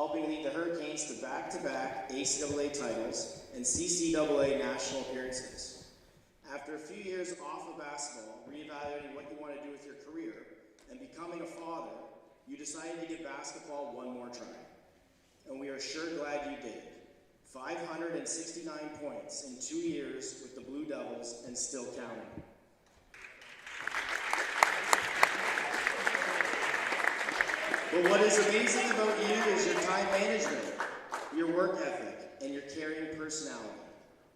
helping lead the Hurricanes to back-to-back ACAA titles and CCAA national appearances. After a few years off of basketball, reevaluating what you want to do with your career, and becoming a father, you decided to give basketball one more try. And we are sure glad you did. 569 points in 2 years with the Blue Devils and still counting. But what is amazing about you is your time management, your work ethic, and your caring personality.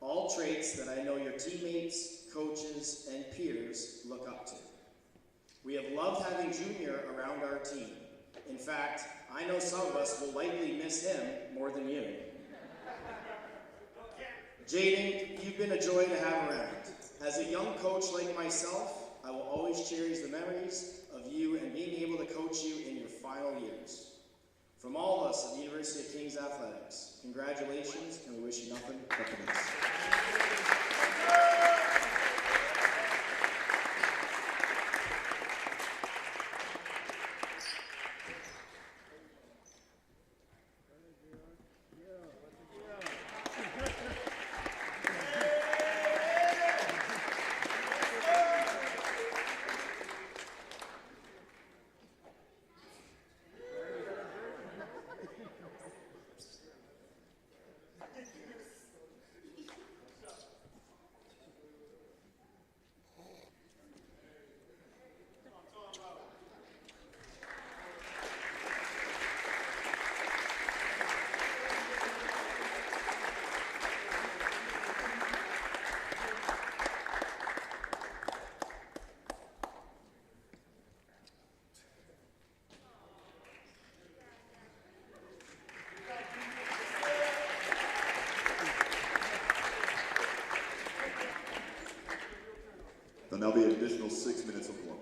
All traits that I know your teammates, coaches, and peers look up to. We have loved having Junior around our team. In fact, I know some of us will likely miss him more than you. Jaden, you've been a joy to have around. As a young coach like myself, I will always cherish the memories of you and being able to coach you in your final years. From all of us at the University of Kings Athletics, congratulations, and we wish you nothing but the best. Then there'll be an additional 6 minutes of warm-up.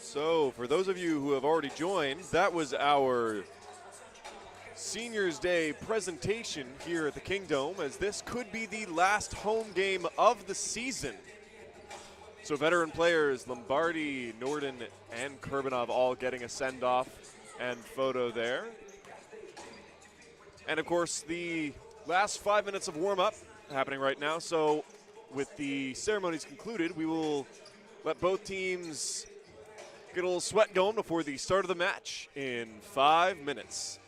So, for those of you who have already joined, that was our Seniors Day presentation here at the Kingdome, as this could be the last home game of the season. So veteran players Lombardi, Norden, and Kurbanov all getting a send-off and photo there. And of course, the last 5 minutes of warm-up happening right now. So with the ceremonies concluded, we will let both teams get a little sweat going before the start of the match in 5 minutes.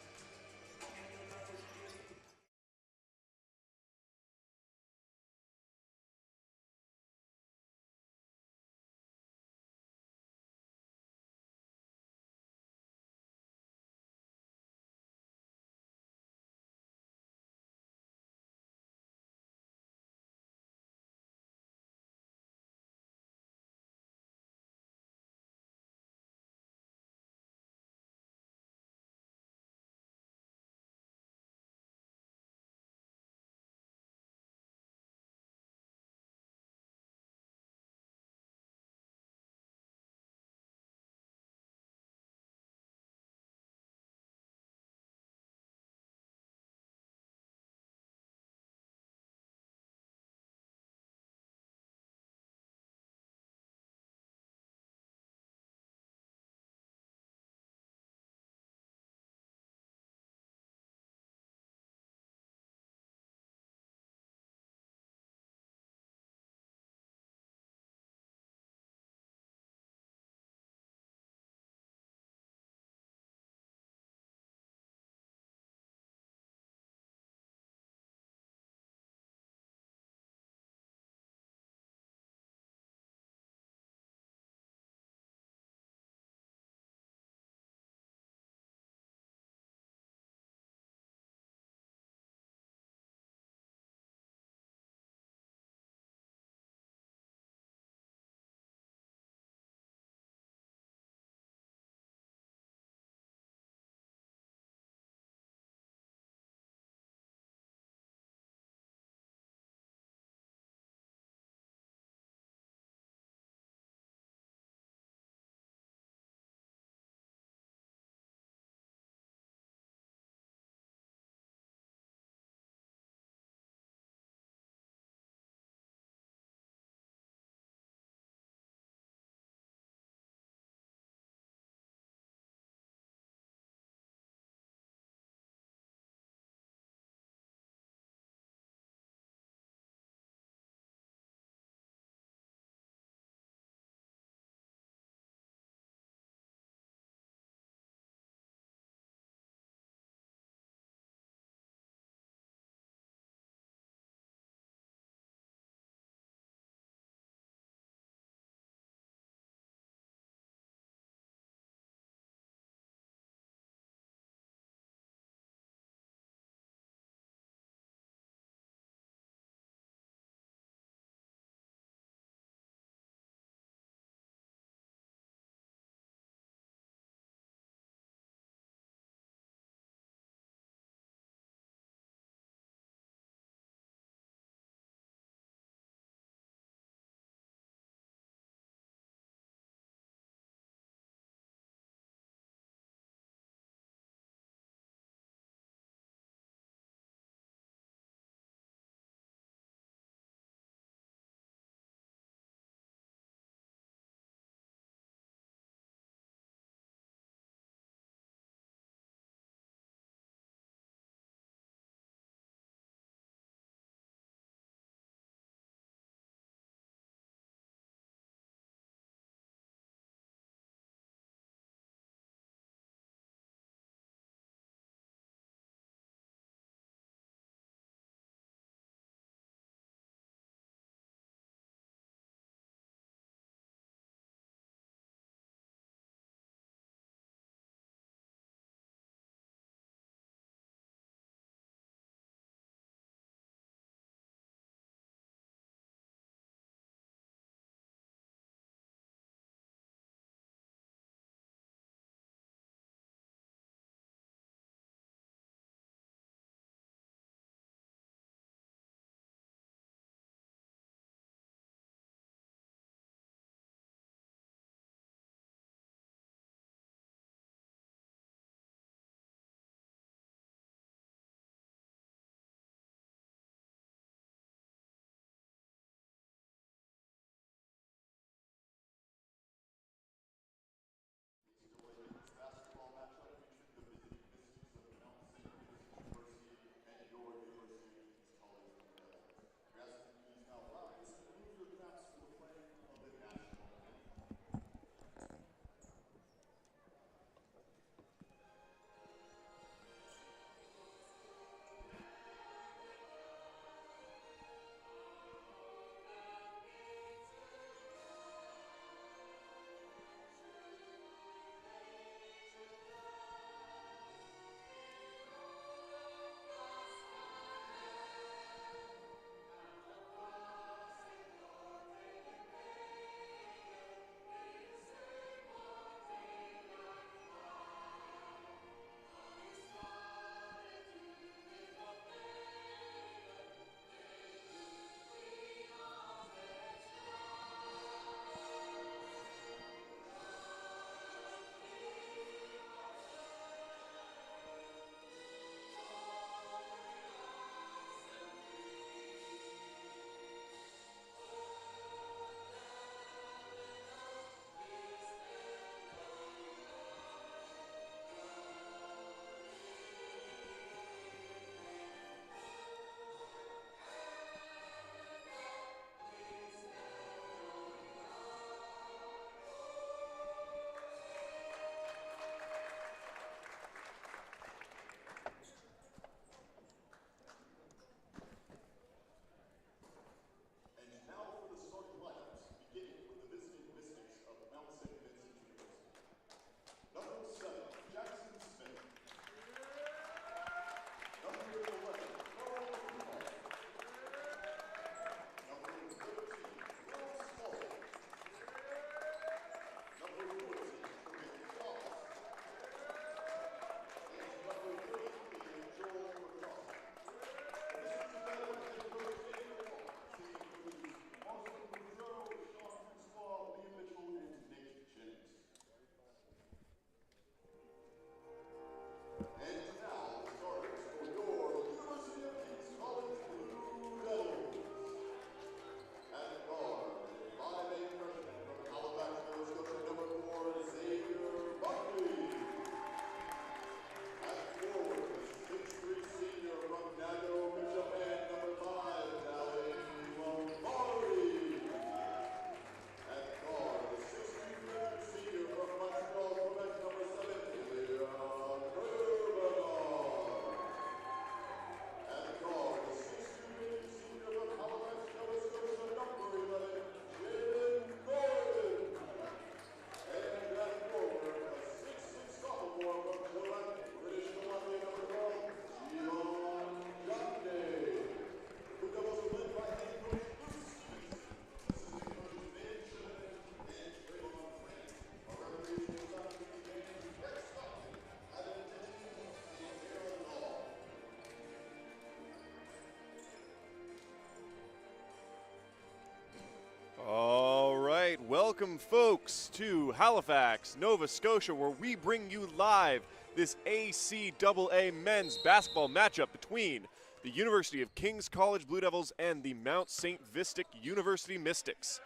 Welcome, folks, to Halifax, Nova Scotia, where we bring you live this ACAA men's basketball matchup between the University of King's College Blue Devils and the Mount St. Vistic University Mystics.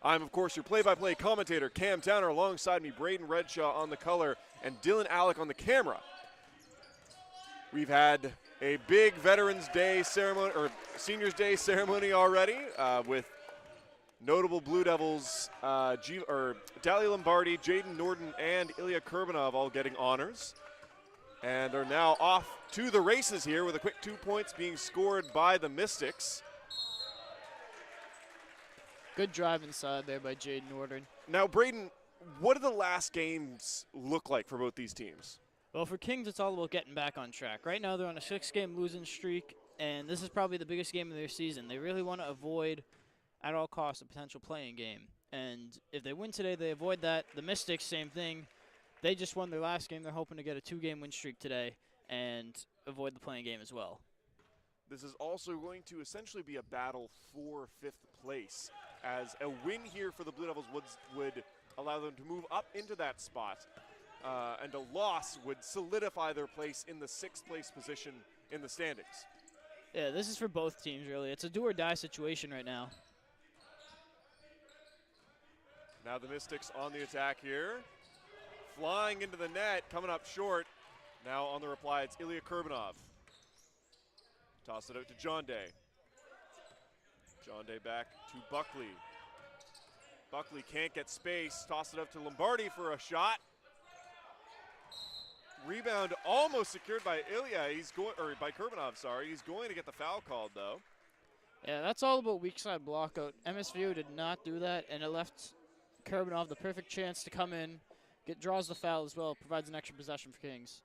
I'm, of course, your play-by-play commentator, Cam Towner, alongside me, Braden Redshaw on the color and Dylan Alec on the camera. We've had a big Veterans Day ceremony, or Seniors Day ceremony already, with notable Blue Devils, Dali Lombardi, Jaden Norton, and Ilya Kurbanov all getting honors. And are now off to the races here with a quick 2 points being scored by the Mystics. Good drive inside there by Jaden Norton. Now, Braden, what do the last games look like for both these teams? Well, for Kings, it's all about getting back on track. Right now, they're on a 6-game losing streak, and this is probably the biggest game of their season. They really want to avoid, at all costs, a potential playing game. And if they win today, they avoid that. The Mystics, same thing. They just won their last game. They're hoping to get a 2-game win streak today and avoid the playing game as well. This is also going to essentially be a battle for 5th place, as a win here for the Blue Devils would allow them to move up into that spot, and a loss would solidify their place in the 6th place position in the standings. Yeah, this is for both teams, really. It's a do-or-die situation right now. Now the Mystics on the attack here. Flying into the net, coming up short. Now on the reply, it's Ilya Kurbanov. Toss it out to John Day. John Day back to Buckley. Buckley can't get space. Toss it up to Lombardi for a shot. Rebound almost secured by Ilya. By Kurbanov, sorry. He's going to get the foul called, though. Yeah, that's all about weak side blockout. MSVU did not do that, and it left Kurbanov the perfect chance to come in, draws the foul as well, provides an extra possession for Kings.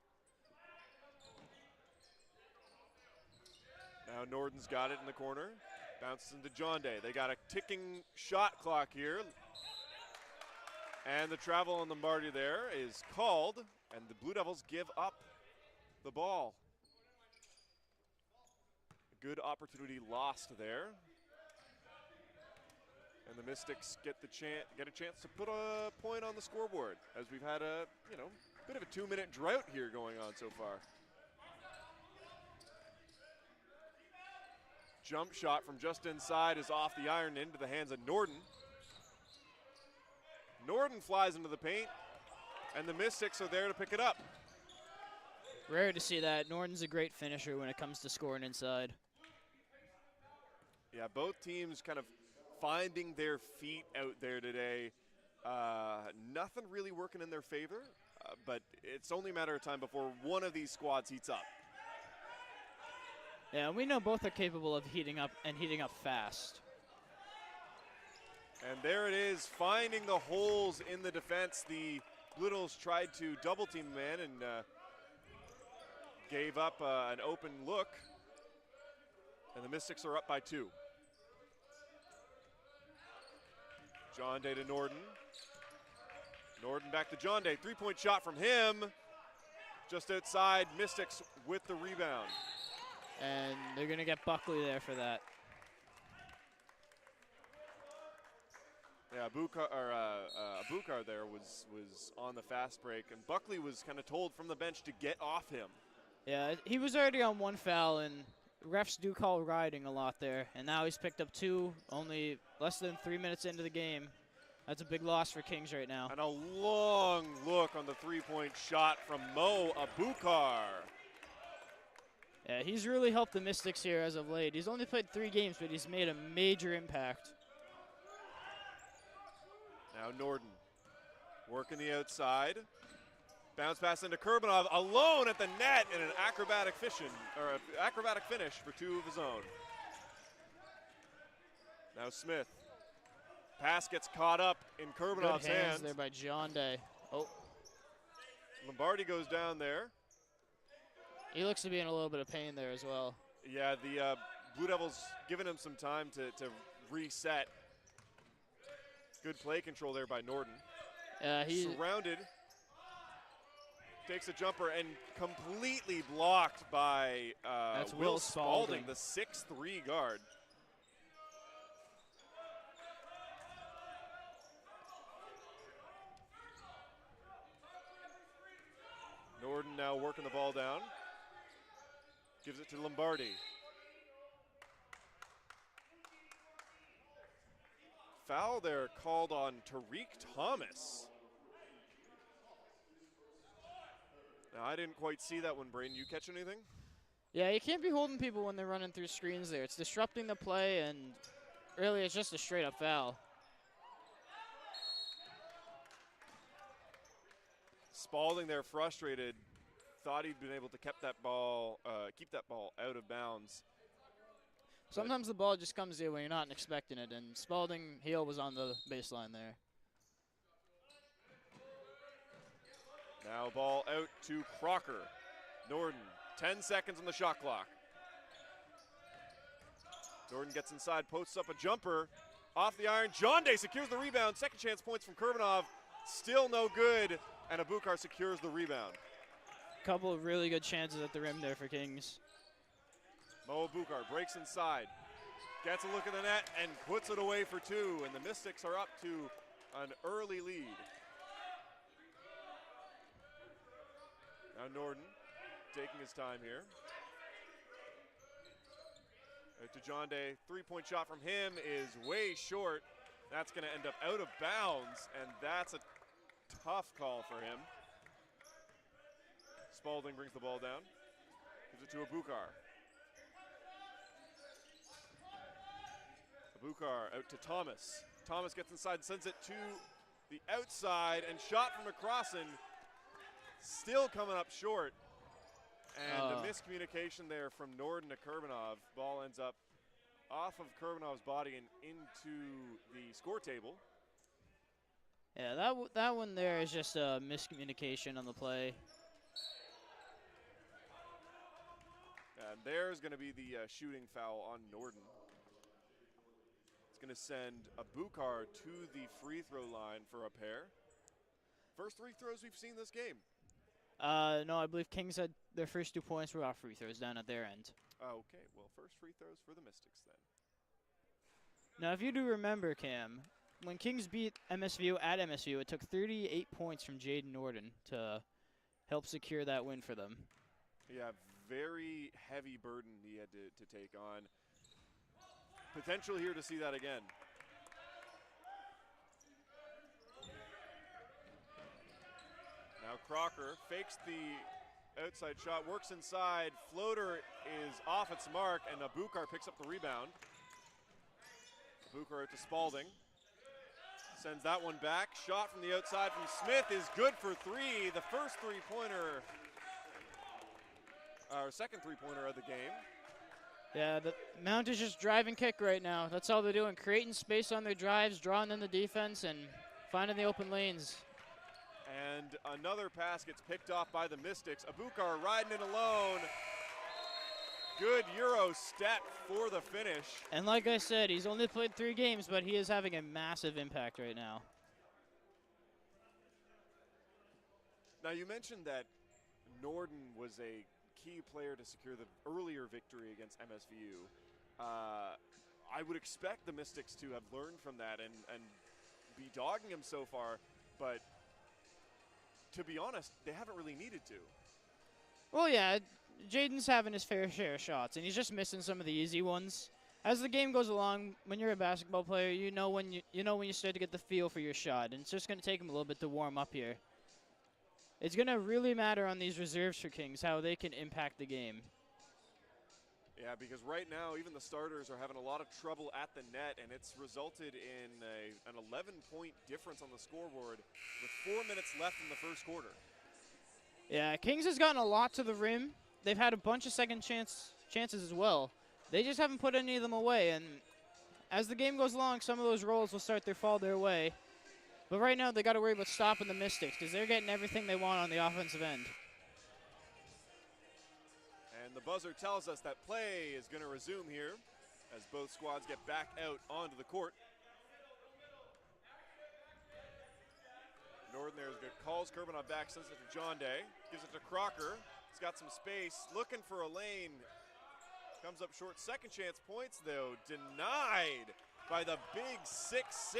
Now Norton's got it in the corner. Bounces into John Day. They got a ticking shot clock here. And the travel on Lombardi there is called, and the Blue Devils give up the ball. A good opportunity lost there. And the Mystics get a chance to put a point on the scoreboard, as we've had a bit of a 2-minute drought here going on so far. Jump shot from just inside is off the iron into the hands of Norton. Norton flies into the paint, and the Mystics are there to pick it up. Rare to see that. Norton's a great finisher when it comes to scoring inside. Yeah, both teams kind of finding their feet out there today. Nothing really working in their favor, but it's only a matter of time before one of these squads heats up. Yeah, we know both are capable of heating up and heating up fast. And there it is, finding the holes in the defense. The Blue Devils tried to double team the man and gave up an open look. And the Mystics are up by 2. John Day to Norton. Norton back to John Day. 3-point shot from him. Just outside, Mystics with the rebound. And they're going to get Buckley there for that. Yeah, Abukar there was on the fast break, and Buckley was kind of told from the bench to get off him. Yeah, he was already on 1 foul, and refs do call riding a lot there. And now he's picked up 2, only less than 3 minutes into the game. That's a big loss for Kings right now. And a long look on the 3-point shot from Mo Abukar. Yeah, he's really helped the Mystics here as of late. He's only played 3 games, but he's made a major impact. Now Norton working the outside. Bounce pass into Kurbanov, alone at the net in an acrobatic finish for 2 of his own. Now Smith. Pass gets caught up in Kurbanov's Good hands hands. there by John Day. Oh, Lombardi goes down there. he looks to be in a little bit of pain there as well. Yeah, the Blue Devils giving him some time to reset. Good play control there by Norton. He Surrounded. Takes a jumper and completely blocked by That's Will Will Spalding, Spalding. the 6'3" guard. now working the ball down. Gives it to Lombardi. Foul there called on Tariq Thomas. Now, I didn't quite see that one, Braden. You catch anything? Yeah, you can't be holding people when they're running through screens there. It's disrupting the play, and really it's just a straight-up foul. Spalding there, frustrated, thought he'd been able to keep that ball out of bounds. Sometimes the ball just comes here when you're not expecting it, and Spalding heel was on the baseline there. Now ball out to Crocker. Norden, 10 seconds on the shot clock. Norden gets inside, posts up a jumper, off the iron. John Day secures the rebound. Second chance points from Kurbanov, still no good, and Abukar secures the rebound. Couple of really good chances at the rim there for Kings. Mo Abukar breaks inside, gets a look at the net, and puts it away for two, and the Mystics are up to an early lead. Now Norden taking his time here. Out to John Day, three-point shot from him is way short. That's going to end up out of bounds, and that's a tough call for him. Spalding brings the ball down, gives it to Abukar. Abukar out to Thomas. Thomas gets inside, sends it to the outside, and shot from across, and still coming up short. And a miscommunication there from Norden to Kurbanov. Ball ends up off of Kurbanov's body and into the score table. Yeah, that one there is just a miscommunication on the play. And there's going to be the shooting foul on Norden. It's going to send Abukar to the free throw line for a pair. First free throws we've seen this game. No, I believe Kings had their first 2 points were off free throws down at their end. Okay, well, first free throws for the Mystics then. Now, if you do remember, Cam, when Kings beat MSVU at MSVU, it took 38 points from Jaden Norden to help secure that win for them. Yeah, very heavy burden he had to take on. Potential here to see that again. Now Crocker fakes the outside shot, works inside, floater is off its mark, and Abukar picks up the rebound. Abukar out to Spalding. Sends that one back. Shot from the outside from Smith is good for three. The first three-pointer, our second three-pointer of the game. Yeah, the Mount is just drive and kick right now. That's all they're doing, creating space on their drives, drawing in the defense, and finding the open lanes. And another pass gets picked off by the Mystics. Abukar riding it alone. Good Euro step for the finish. And like I said, he's only played 3 games, but he is having a massive impact right now. Now, you mentioned that Norden was a key player to secure the earlier victory against MSVU. I would expect the Mystics to have learned from that and be dogging him so far, but to be honest, they haven't really needed to. Well, yeah, Jaden's having his fair share of shots, and he's just missing some of the easy ones. As the game goes along, when you're a basketball player, you know when you start to get the feel for your shot, and it's just going to take him a little bit to warm up here. It's going to really matter on these reserves for Kings, how they can impact the game. Yeah, because right now, even the starters are having a lot of trouble at the net, and it's resulted in an 11-point difference on the scoreboard with 4 minutes left in the first quarter. Yeah, Kings has gotten a lot to the rim. They've had a bunch of second chances as well. They just haven't put any of them away, and as the game goes along, some of those rolls will start to fall their way. But right now, they got to worry about stopping the Mystics because they're getting everything they want on the offensive end. And the buzzer tells us that play is going to resume here as both squads get back out onto the court. Norden there is good. Calls Kurbanov back, sends it to John Day. Gives it to Crocker. He's got some space, looking for a lane. Comes up short. Second chance points, though, denied by the big 6'6"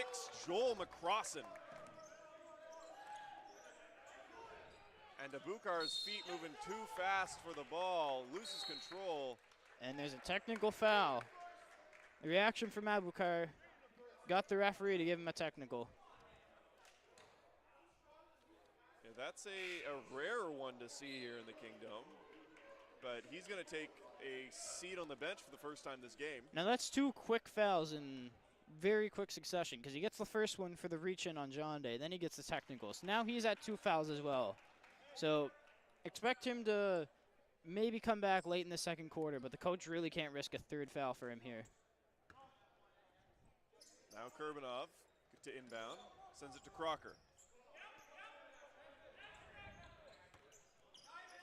Joel McCrossan. And Abukar's feet moving too fast for the ball, loses control. And there's a technical foul. The reaction from Abukar got the referee to give him a technical. Yeah, that's a rare one to see here in the Kingdom. But he's going to take a seat on the bench for the first time this game. Now that's 2 quick fouls in very quick succession because he gets the first one for the reach-in on John Day, then he gets the technical. So now he's at 2 fouls as well. So expect him to maybe come back late in the second quarter, but the coach really can't risk a 3rd foul for him here. Now Kurbanov to inbound, sends it to Crocker.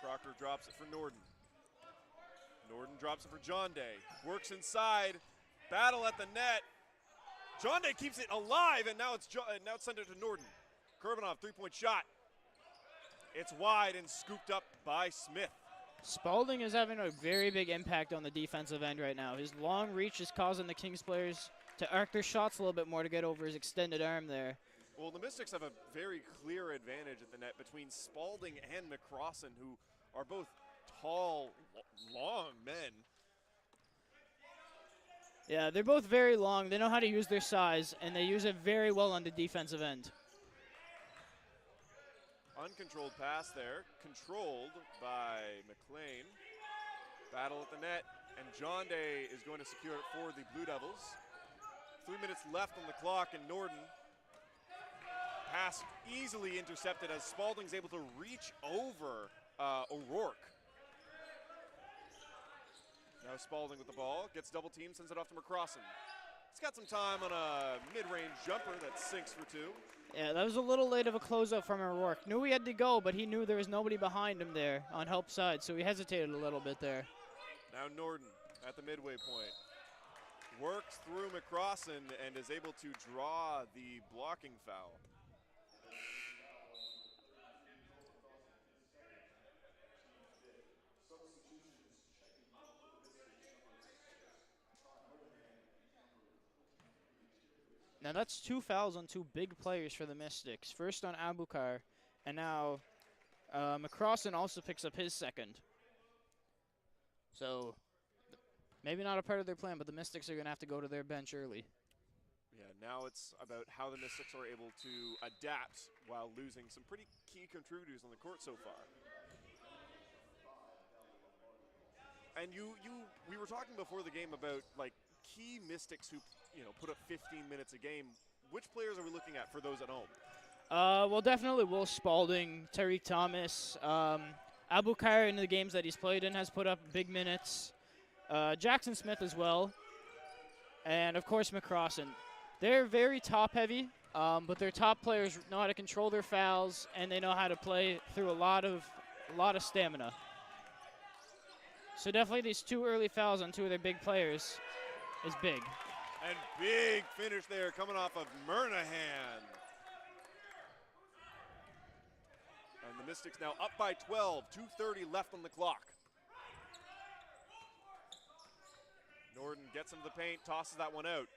Crocker drops it for Norden. Norden drops it for John Day. Works inside, battle at the net. John Day keeps it alive, and now it's sent it to Norden. Kurbanov, 3-point shot. It's wide and scooped up by Smith. Spalding is having a very big impact on the defensive end right now. His long reach is causing the Kings players to arc their shots a little bit more to get over his extended arm there. Well, the Mystics have a very clear advantage at the net between Spalding and McCrossan, who are both tall, long men. Yeah, they're both very long. They know how to use their size, and they use it very well on the defensive end. Uncontrolled pass there, controlled by McLean. Battle at the net, and John Day is going to secure it for the Blue Devils. 3 minutes left on the clock, and Norden. Pass easily intercepted as Spalding's able to reach over O'Rourke. Now Spalding with the ball, gets double teamed, sends it off to McCrossan. He's got some time on a mid-range jumper that sinks for 2. Yeah, that was a little late of a closeout from O'Rourke. Knew he had to go, but he knew there was nobody behind him there on help side, so he hesitated a little bit there. Now Norden at the midway point. Works through McCrossan and is able to draw the blocking foul. Now that's 2 fouls on 2 big players for the Mystics. First on Abukar, and now McCrossan also picks up his second. So maybe not a part of their plan, but the Mystics are going to have to go to their bench early. Yeah, now it's about how the Mystics are able to adapt while losing some pretty key contributors on the court so far. And we were talking before the game about like key Mystics who put up 15 minutes a game. Which players are we looking at for those at home? Well, definitely Will Spalding, Tariq Thomas, Abukar in the games that he's played in has put up big minutes. Jackson Smith as well, and of course McCrossan. They're very top-heavy, but their top players know how to control their fouls, and they know how to play through a lot of stamina. So definitely these 2 early fouls on 2 of their big players is big. And big finish there coming off of Murnahan. And the Mystics now up by 12, 2:30 left on the clock. Norden gets into the paint, tosses that one out.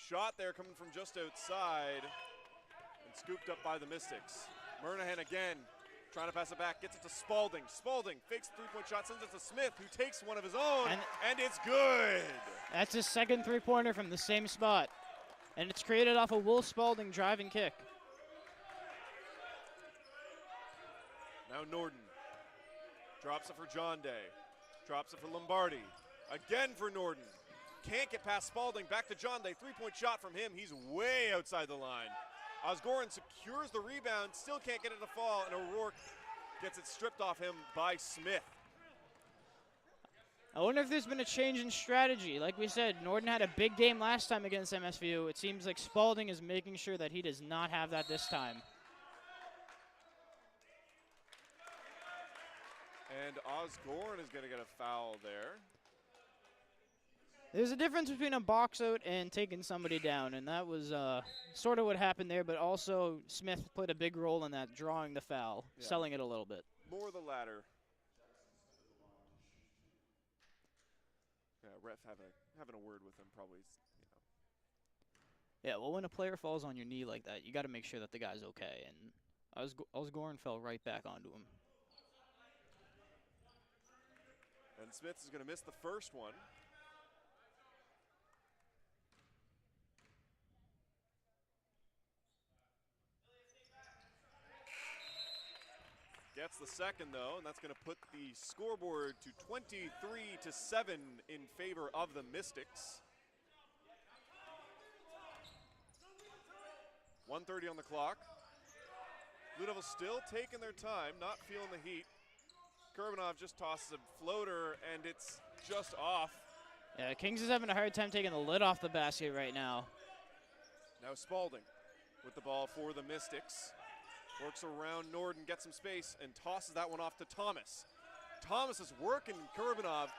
Shot there coming from just outside and scooped up by the Mystics. Murnahan again trying to pass it back, gets it to Spalding. Spalding fakes the 3-point shot, sends it to Smith, who takes one of his own, and it's good. That's his second 3-pointer from the same spot. And it's created off a Will Spalding driving kick. Now Norden drops it for John Day. Drops it for Lombardi. Again for Norden. Can't get past Spalding. Back to John Day. 3-point shot from him. He's way outside the line. Osgoran secures the rebound. Still can't get it to fall. And O'Rourke gets it stripped off him by Smith. I wonder if there's been a change in strategy. Like we said, Norden had a big game last time against MSVU. It seems like Spalding is making sure that he does not have that this time. And Osgoran is going to get a foul there. There's a difference between a box out and taking somebody down, and that was sort of what happened there, but also Smith played a big role in that, drawing the foul, selling it a little bit. More the latter. Yeah, ref having a word with him probably. Yeah, well, when a player falls on your knee like that, you got to make sure that the guy's okay, and Osgoren fell right back onto him. And Smith is going to miss the first one. Gets the second, though, and that's going to put the scoreboard to 23-7 in favor of the Mystics. 1:30 on the clock. Blue Devils still taking their time, not feeling the heat. Kurbanov just tosses a floater, and it's just off. Yeah, Kings is having a hard time taking the lid off the basket right now. Now Spalding with the ball for the Mystics. Works around Norden, gets some space, and tosses that one off to Thomas. Thomas is working Kurbanov,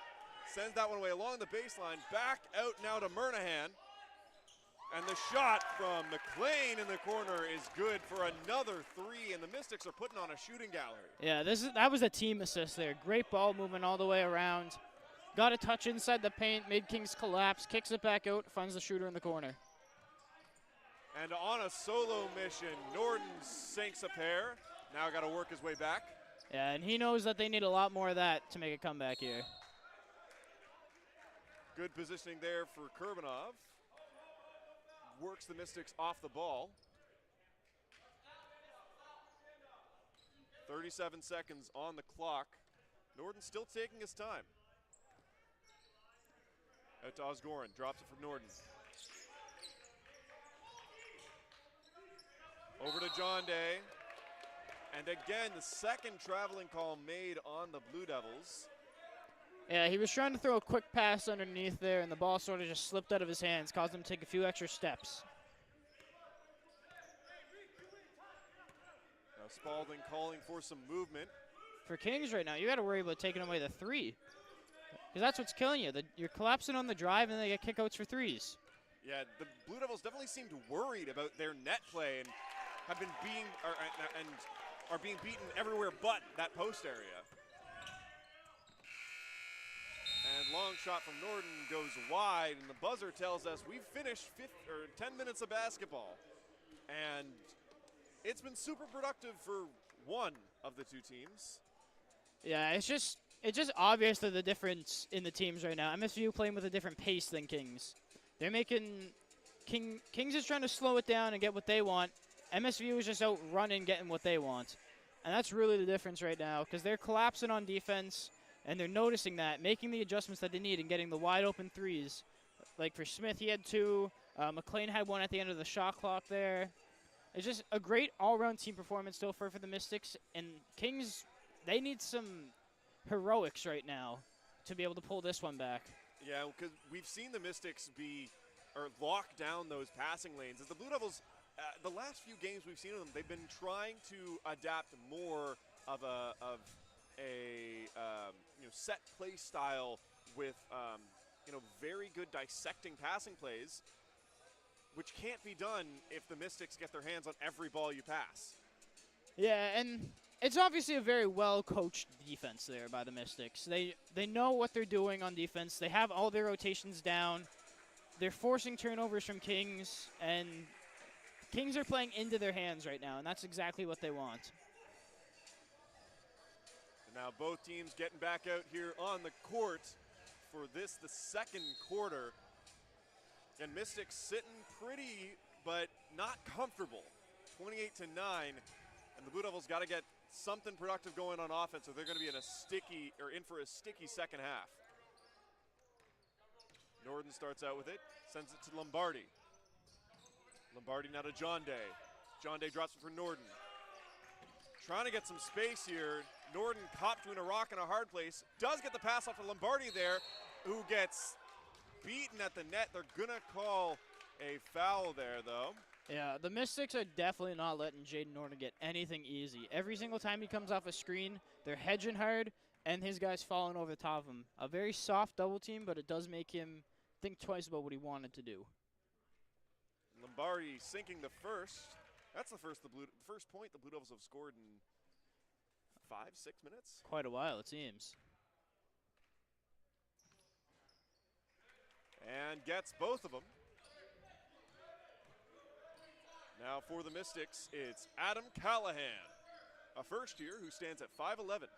sends that one away along the baseline, back out now to Murnahan. And the shot from McLean in the corner is good for another three, and the Mystics are putting on a shooting gallery. Yeah, that was a team assist there. Great ball moving all the way around. Got a touch inside the paint, made Kings collapse, kicks it back out, finds the shooter in the corner. And on a solo mission, Norden sinks a pair. Now got to work his way back. Yeah, and he knows that they need a lot more of that to make a comeback here. Good positioning there for Kurbanov. Works the Mystics off the ball. 37 seconds on the clock. Norden still taking his time. Out to Osgoren, drops it from Norden. Over to John Day. And again, the second traveling call made on the Blue Devils. Yeah, he was trying to throw a quick pass underneath there, and the ball sort of just slipped out of his hands, caused him to take a few extra steps. Now Spalding calling for some movement. For Kings right now, you got to worry about taking away the three, because that's what's killing you. You're collapsing on the drive, and they get kickouts for threes. Yeah, the Blue Devils definitely seemed worried about their net play and have been are being beaten everywhere but that post area. And long shot from Norden goes wide, and the buzzer tells us we've finished 10 minutes of basketball. And it's been super productive for one of the two teams. Yeah, it's just obvious that the difference in the teams right now. MSVU playing with a different pace than Kings. They're making Kings is trying to slow it down and get what they want. MSVU is just out running, getting what they want. And that's really the difference right now, because they're collapsing on defense, and they're noticing that, making the adjustments that they need and getting the wide open threes. Like for Smith, he had two. McLean had one at the end of the shot clock there. It's just a great all-around team performance so far for the Mystics. And Kings, they need some heroics right now to be able to pull this one back. Yeah, because we've seen the Mystics lock down those passing lanes. As the Blue Devils, the last few games we've seen of them, they've been trying to adapt more of a set play style with very good dissecting passing plays, which can't be done if the Mystics get their hands on every ball you pass. Yeah, and it's obviously a very well-coached defense there by the Mystics. They know what they're doing on defense. They have all their rotations down. They're forcing turnovers from Kings, and Kings are playing into their hands right now, and that's exactly what they want. And now both teams getting back out here on the court for the second quarter. And Mystics sitting pretty, but not comfortable. 28-9, and the Blue Devils got to get something productive going on offense, or they're going to be in for a sticky second half. Norden starts out with it, sends it to Lombardi. Lombardi now to John Day. John Day drops it for Norden. Trying to get some space here. Norden caught between a rock and a hard place. Does get the pass off to Lombardi there, who gets beaten at the net. They're going to call a foul there, though. Yeah, the Mystics are definitely not letting Jaden Norden get anything easy. Every single time he comes off a screen, they're hedging hard, and his guy's falling over the top of him. A very soft double team, but it does make him think twice about what he wanted to do. Lombardi sinking the first. That's the first point the Blue Devils have scored in 5-6 minutes. Quite a while, it seems. And gets both of them. Now for the Mystics, it's Adam Callahan, a first year who stands at 5'11".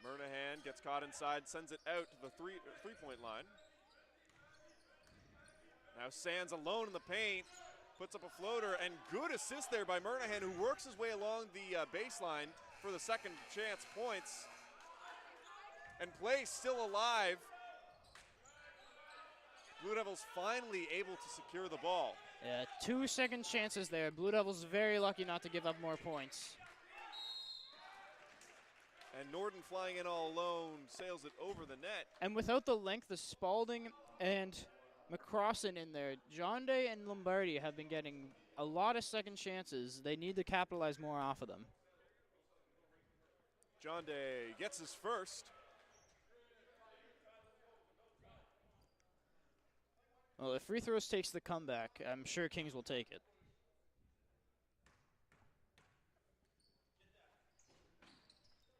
Murnahan gets caught inside, sends it out to the three-point line. Now Sands alone in the paint, puts up a floater, and good assist there by Murnahan, who works his way along the baseline for the second chance points. And play still alive. Blue Devils finally able to secure the ball. Yeah, 2 second chances there. Blue Devils very lucky not to give up more points. And Norden flying in all alone, sails it over the net. And without the length of Spalding and McCrossan in there, John Day and Lombardi have been getting a lot of second chances. They need to capitalize more off of them. John Day gets his first. Well, if free throws takes the comeback, I'm sure Kings will take it.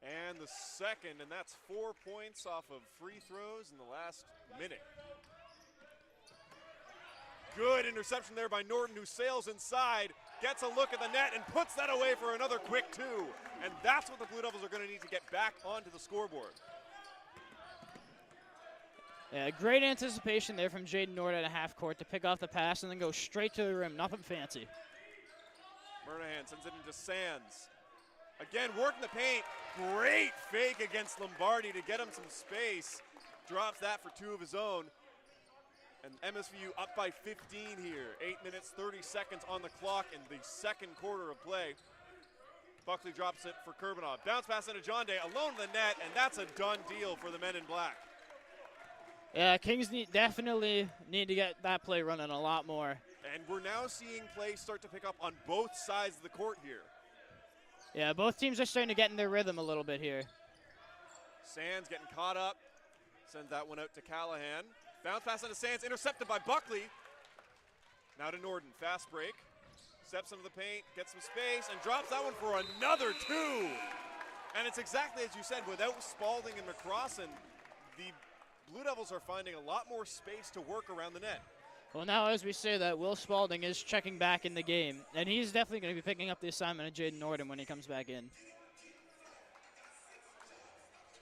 And the second, and that's 4 points off of free throws in the last minute. Good interception there by Norton, who sails inside, gets a look at the net, and puts that away for another quick two. And that's what the Blue Devils are going to need to get back onto the scoreboard. Yeah, great anticipation there from Jaden Norton at half court to pick off the pass and then go straight to the rim. Nothing fancy. Murnahan sends it into Sands. Again, working the paint. Great fake against Lombardi to get him some space. Drops that for two of his own. And MSVU up by 15 here. 8 minutes, 30 seconds on the clock in the second quarter of play. Buckley drops it for Kurbanov. Bounce pass into John Day, alone in the net, and that's a done deal for the men in black. Yeah, Kings definitely need to get that play running a lot more. And we're now seeing play start to pick up on both sides of the court here. Yeah, both teams are starting to get in their rhythm a little bit here. Sands getting caught up. Sends that one out to Callahan. Bounce pass into Sands, intercepted by Buckley. Now to Norden, fast break. Steps into the paint, gets some space, and drops that one for another two. And it's exactly as you said, without Spalding and McCrossan, the Blue Devils are finding a lot more space to work around the net. Well, now as we say that, Will Spalding is checking back in the game, and he's definitely going to be picking up the assignment of Jaden Norden when he comes back in.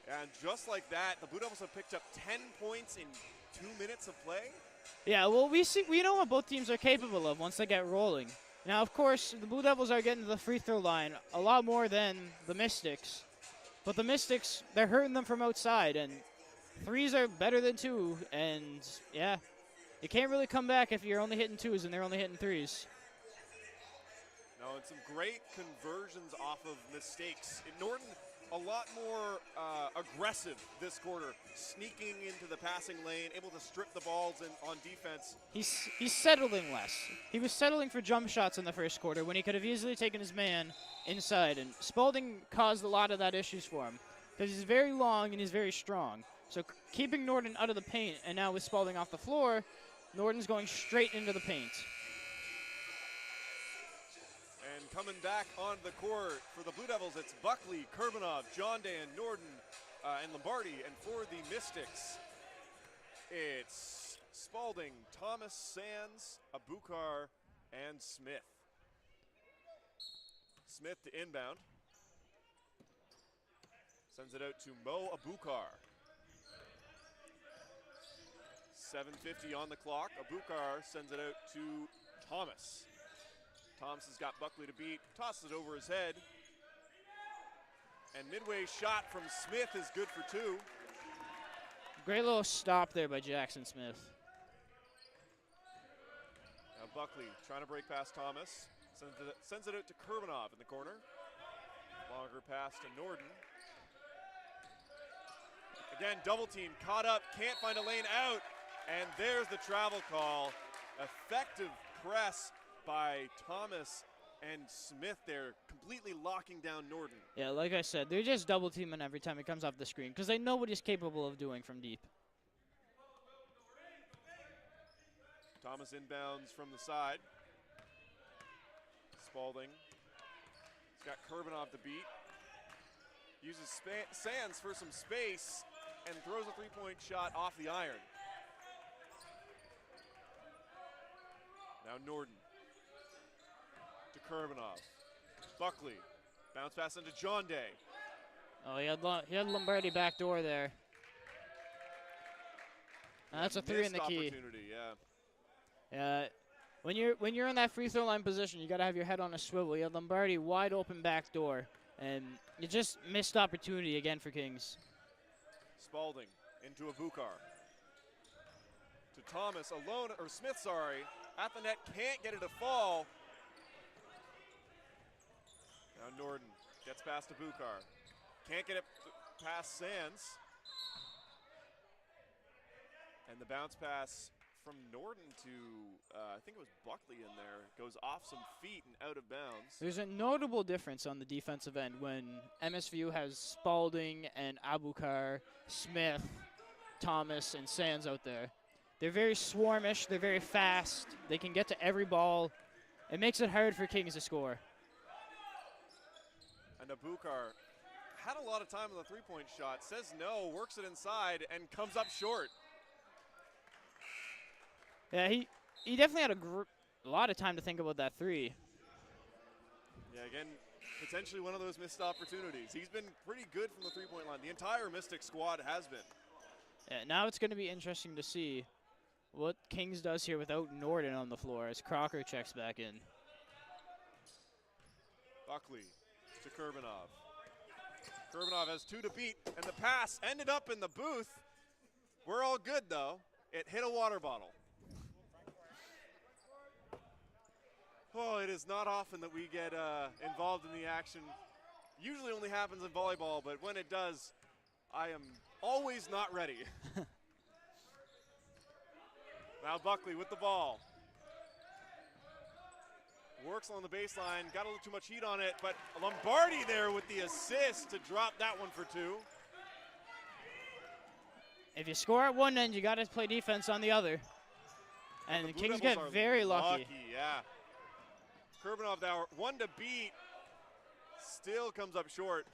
And just like that, the Blue Devils have picked up 10 points in 2 minutes of play. Yeah, well, we know what both teams are capable of once they get rolling. Now, of course, the Blue Devils are getting to the free throw line a lot more than the Mystics. But the Mystics, they're hurting them from outside, and threes are better than two, and yeah, you can't really come back if you're only hitting twos and they're only hitting threes. No, and some great conversions off of mistakes. Norton, a lot more aggressive this quarter, sneaking into the passing lane, able to strip the balls in on defense. He's settling less. He was settling for jump shots in the first quarter when he could have easily taken his man inside, and Spalding caused a lot of that issues for him because he's very long and he's very strong. So keeping Norton out of the paint, and now with Spalding off the floor, Norton's going straight into the paint. And coming back on the court for the Blue Devils, it's Buckley, Kurbanov, John Day, and Norton, and Lombardi. And for the Mystics, it's Spalding, Thomas, Sands, Abukar, and Smith. Smith to inbound. Sends it out to Mo Abukar. 7:50 on the clock. Abukar sends it out to Thomas. Thomas has got Buckley to beat, tosses it over his head. And midway shot from Smith is good for two. Great little stop there by Jackson Smith. Now Buckley trying to break past Thomas. Sends it out to Kurbanov in the corner. Longer pass to Norden. Again, double team, caught up, can't find a lane out. And there's the travel call. Effective press by Thomas and Smith there, completely locking down Norden. Yeah, like I said, they're just double teaming every time he comes off the screen because they know what he's capable of doing from deep. Thomas inbounds from the side. Spalding. He's got Kurbanov to beat. Uses Sands for some space and throws a three-point shot off the iron. Now Norden to Kurbanov. Buckley. Bounce pass into John Day. Oh, he had Lombardi back door there. That's a 3 in the key. Opportunity, yeah. Yeah. When you're in that free throw line position, you got to have your head on a swivel. You had Lombardi wide open back door, and you just missed opportunity again for Kings. Spalding into Abukar. To Thomas alone, or Smith, sorry. At the net, can't get it to fall. Now Norden gets past Abukar. Can't get it past Sands. And the bounce pass from Norden to, I think it was Buckley in there, goes off some feet and out of bounds. There's a notable difference on the defensive end when MSVU has Spalding and Abukar, Smith, Thomas, and Sands out there. They're very swarmish, they're very fast, they can get to every ball. It makes it hard for Kings to score. And Abukar had a lot of time on the three-point shot, says no, works it inside, and comes up short. Yeah, he definitely had a lot of time to think about that three. Yeah, again, potentially one of those missed opportunities. He's been pretty good from the three-point line. The entire Mystic squad has been. Yeah, now it's going to be interesting to see what Kings does here without Norden on the floor as Crocker checks back in. Buckley to Kurbanov. Kurbanov has 2 to beat, and the pass ended up in the booth. We're all good, though. It hit a water bottle. Oh, it is not often that we get involved in the action. Usually only happens in volleyball, but when it does, I am always not ready. Now Buckley with the ball. Works on the baseline, got a little too much heat on it, but Lombardi there with the assist to drop that one for 2. If you score at one end, you got to play defense on the other. And the Kings get very lucky. Yeah. Kurbanov now 1 to beat, still comes up short.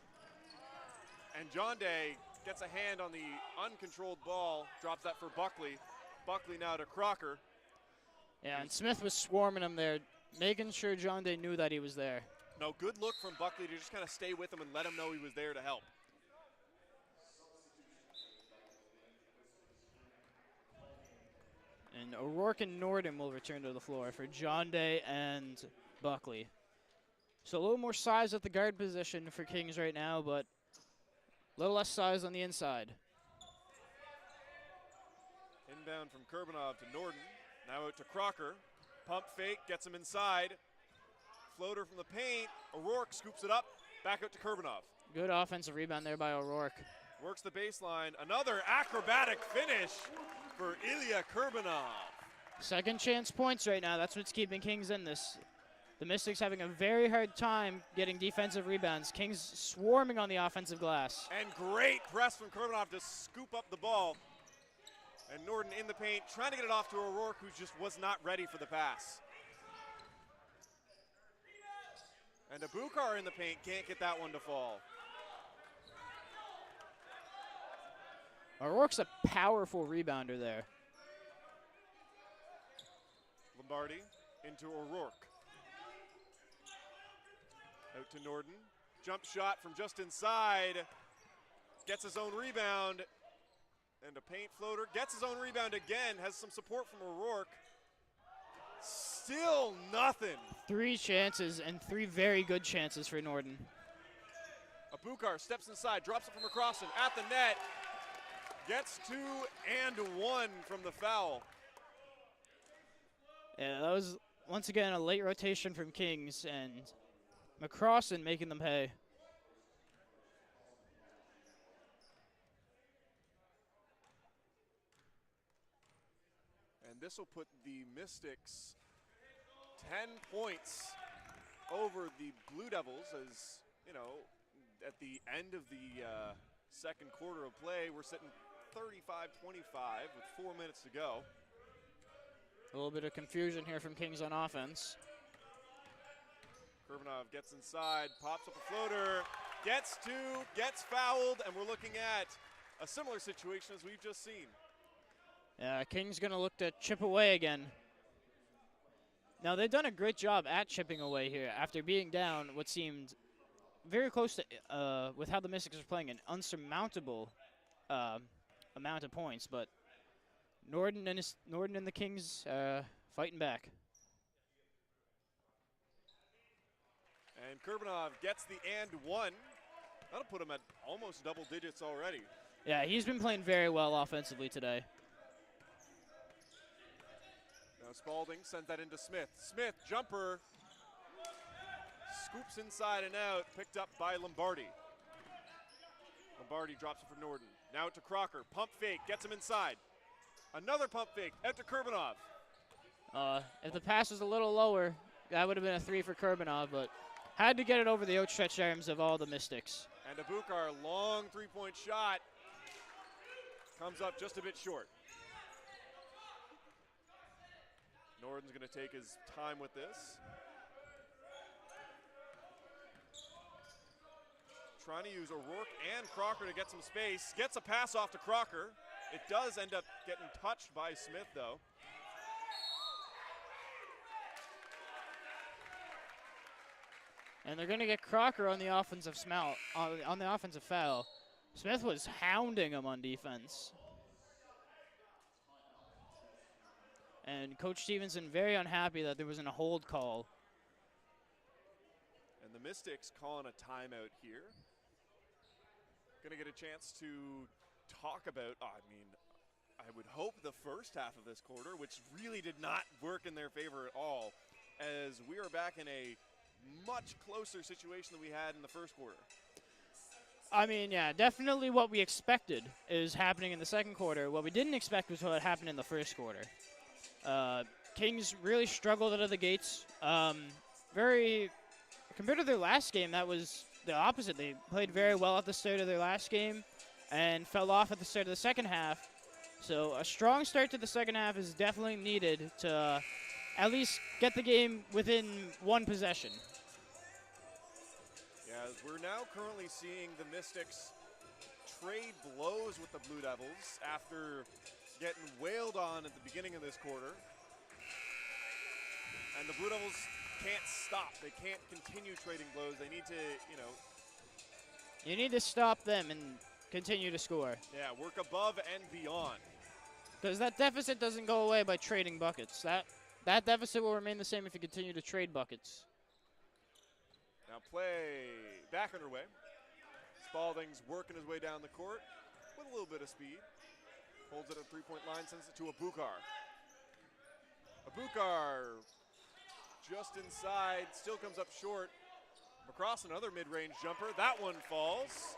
And John Day gets a hand on the uncontrolled ball, drops that for Buckley. Buckley now to Crocker. Yeah, and Smith was swarming him there, making sure John Day knew that he was there. No, good look from Buckley to just kind of stay with him and let him know he was there to help. And O'Rourke and Norden will return to the floor for John Day and Buckley. So a little more size at the guard position for Kings right now, but a little less size on the inside. Inbound from Kurbanov to Norden. Now out to Crocker. Pump fake, gets him inside. Floater from the paint. O'Rourke scoops it up. Back out to Kurbanov. Good offensive rebound there by O'Rourke. Works the baseline. Another acrobatic finish for Ilya Kurbanov. Second chance points right now. That's what's keeping Kings in this. The Mystics having a very hard time getting defensive rebounds. Kings swarming on the offensive glass. And great press from Kurbanov to scoop up the ball. And Norden in the paint, trying to get it off to O'Rourke, who just was not ready for the pass. And Abukar in the paint, can't get that one to fall. O'Rourke's a powerful rebounder there. Lombardi into O'Rourke. Out to Norden. Jump shot from just inside. Gets his own rebound. And a paint floater. Gets his own rebound again. Has some support from O'Rourke. Still nothing. 3 chances and 3 very good chances for Norden. Abukar steps inside. Drops it from across and at the net. Gets 2 and 1 from the foul. Yeah, that was once again a late rotation from Kings, and McCrossan making them pay. And this will put the Mystics 10 points over the Blue Devils, as, you know, at the end of the second quarter of play, we're sitting 35-25 with 4 minutes to go. A little bit of confusion here from Kings on offense. Kurbanov gets inside, pops up a floater, gets 2, gets fouled, and we're looking at a similar situation as we've just seen. Yeah, Kings gonna look to chip away again. Now, they've done a great job at chipping away here after being down what seemed very close to, with how the Mystics are playing, an unsurmountable amount of points. But Norden and the Kings fighting back. And Kurbanov gets the and one. That'll put him at almost double digits already. Yeah, he's been playing very well offensively today. Now Spalding sends that into Smith. Smith, jumper, scoops inside and out, picked up by Lombardi. Lombardi drops it for Norden. Now to Crocker, pump fake, gets him inside. Another pump fake, out to Kurbanov. If the pass was a little lower, that would have been a 3 for Kurbanov, but had to get it over the outstretched arms of all the Mystics. And Abukar, long three-point shot, comes up just a bit short. Norden's going to take his time with this. Trying to use O'Rourke and Crocker to get some space. Gets a pass off to Crocker. It does end up getting touched by Smith, though. And they're going to get Crocker on the offensive on the offensive foul. Smith was hounding him on defense. And Coach Stevenson very unhappy that there wasn't a hold call. And the Mystics calling a timeout here. Going to get a chance to talk about, I would hope the first half of this quarter, which really did not work in their favor at all, as we are back in a much closer situation than we had in the first quarter. I mean, yeah, definitely what we expected is happening in the second quarter. What we didn't expect was what happened in the first quarter. Kings really struggled out of the gates. Compared to their last game, that was the opposite. They played very well at the start of their last game and fell off at the start of the second half. So a strong start to the second half is definitely needed to at least get the game within one possession. Yeah, we're now currently seeing the Mystics trade blows with the Blue Devils after getting wailed on at the beginning of this quarter. And the Blue Devils can't stop. They can't continue trading blows. They need to, You need to stop them and continue to score. Yeah, work above and beyond. Because that deficit doesn't go away by trading buckets. That deficit will remain the same if you continue to trade buckets. Now play back underway. Spalding's working his way down the court with a little bit of speed. Holds it at three-point line, sends it to Abukar. Abukar just inside, still comes up short. Across another mid-range jumper. That one falls.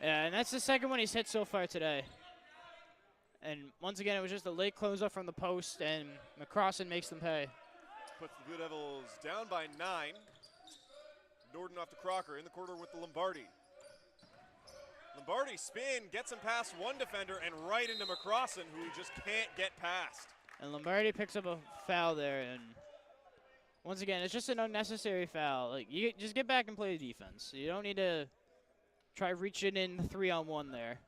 Yeah, and that's the second one he's hit so far today. And once again, it was just a late closeout from the post, and McCrossan makes them pay. Puts the Blue Devils down by 9. Norden off to Crocker in the corner with the Lombardi. Lombardi spin, gets him past one defender and right into McCrossan, who he just can't get past. And Lombardi picks up a foul there, and once again, it's just an unnecessary foul. Like, you just get back and play defense. You don't need to try reaching in 3-on-1 there.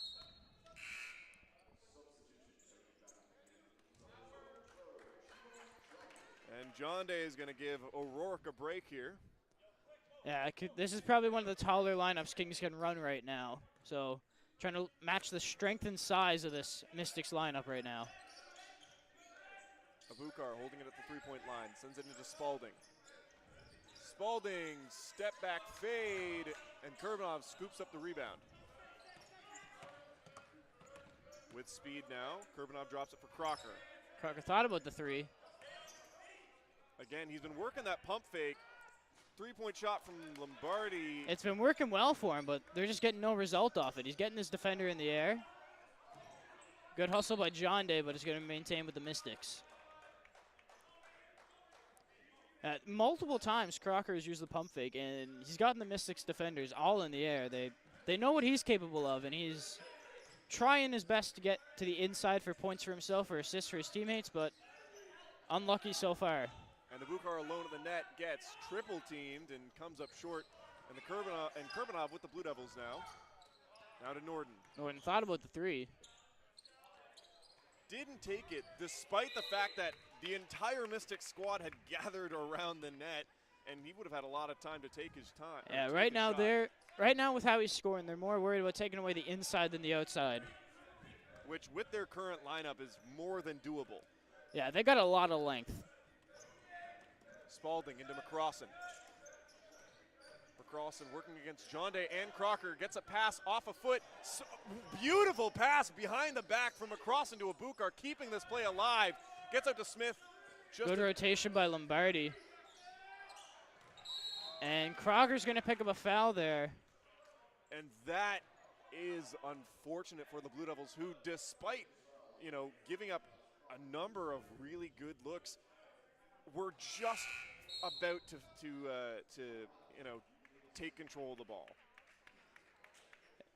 And John Day is going to give O'Rourke a break here. Yeah, this is probably one of the taller lineups Kings can run right now. So, trying to match the strength and size of this Mystics lineup right now. Abukar holding it at the three-point line, sends it into Spalding. Spalding, step back fade, and Kurbanov scoops up the rebound. With speed now, Kurbanov drops it for Crocker. Crocker thought about the 3. Again, he's been working that pump fake. Three-point shot from Lombardi. It's been working well for him, but they're just getting no result off it. He's getting his defender in the air. Good hustle by John Day, but it's going to maintain with the Mystics. Multiple times, Crocker has used the pump fake, and he's gotten the Mystics defenders all in the air. They know what he's capable of, and he's trying his best to get to the inside for points for himself or assists for his teammates, but unlucky so far. And Abukar alone at the net gets triple teamed and comes up short. And Kurbanov with the Blue Devils now. Now to Norden. Norden thought about the 3. didn't take it, despite the fact that the entire Mystic squad had gathered around the net, and he would have had a lot of time to take his time. Yeah, right now with how he's scoring, they're more worried about taking away the inside than the outside. Which, with their current lineup, is more than doable. Yeah, they got a lot of length. Spalding into McCrossan. McCrossan working against John Day and Crocker. Gets a pass off a foot. Beautiful pass behind the back from McCrossan to Abukar, keeping this play alive. Gets out to Smith. Good rotation by Lombardi. And Crocker's going to pick up a foul there. And that is unfortunate for the Blue Devils, who, despite, giving up a number of really good looks, were just about to take control of the ball.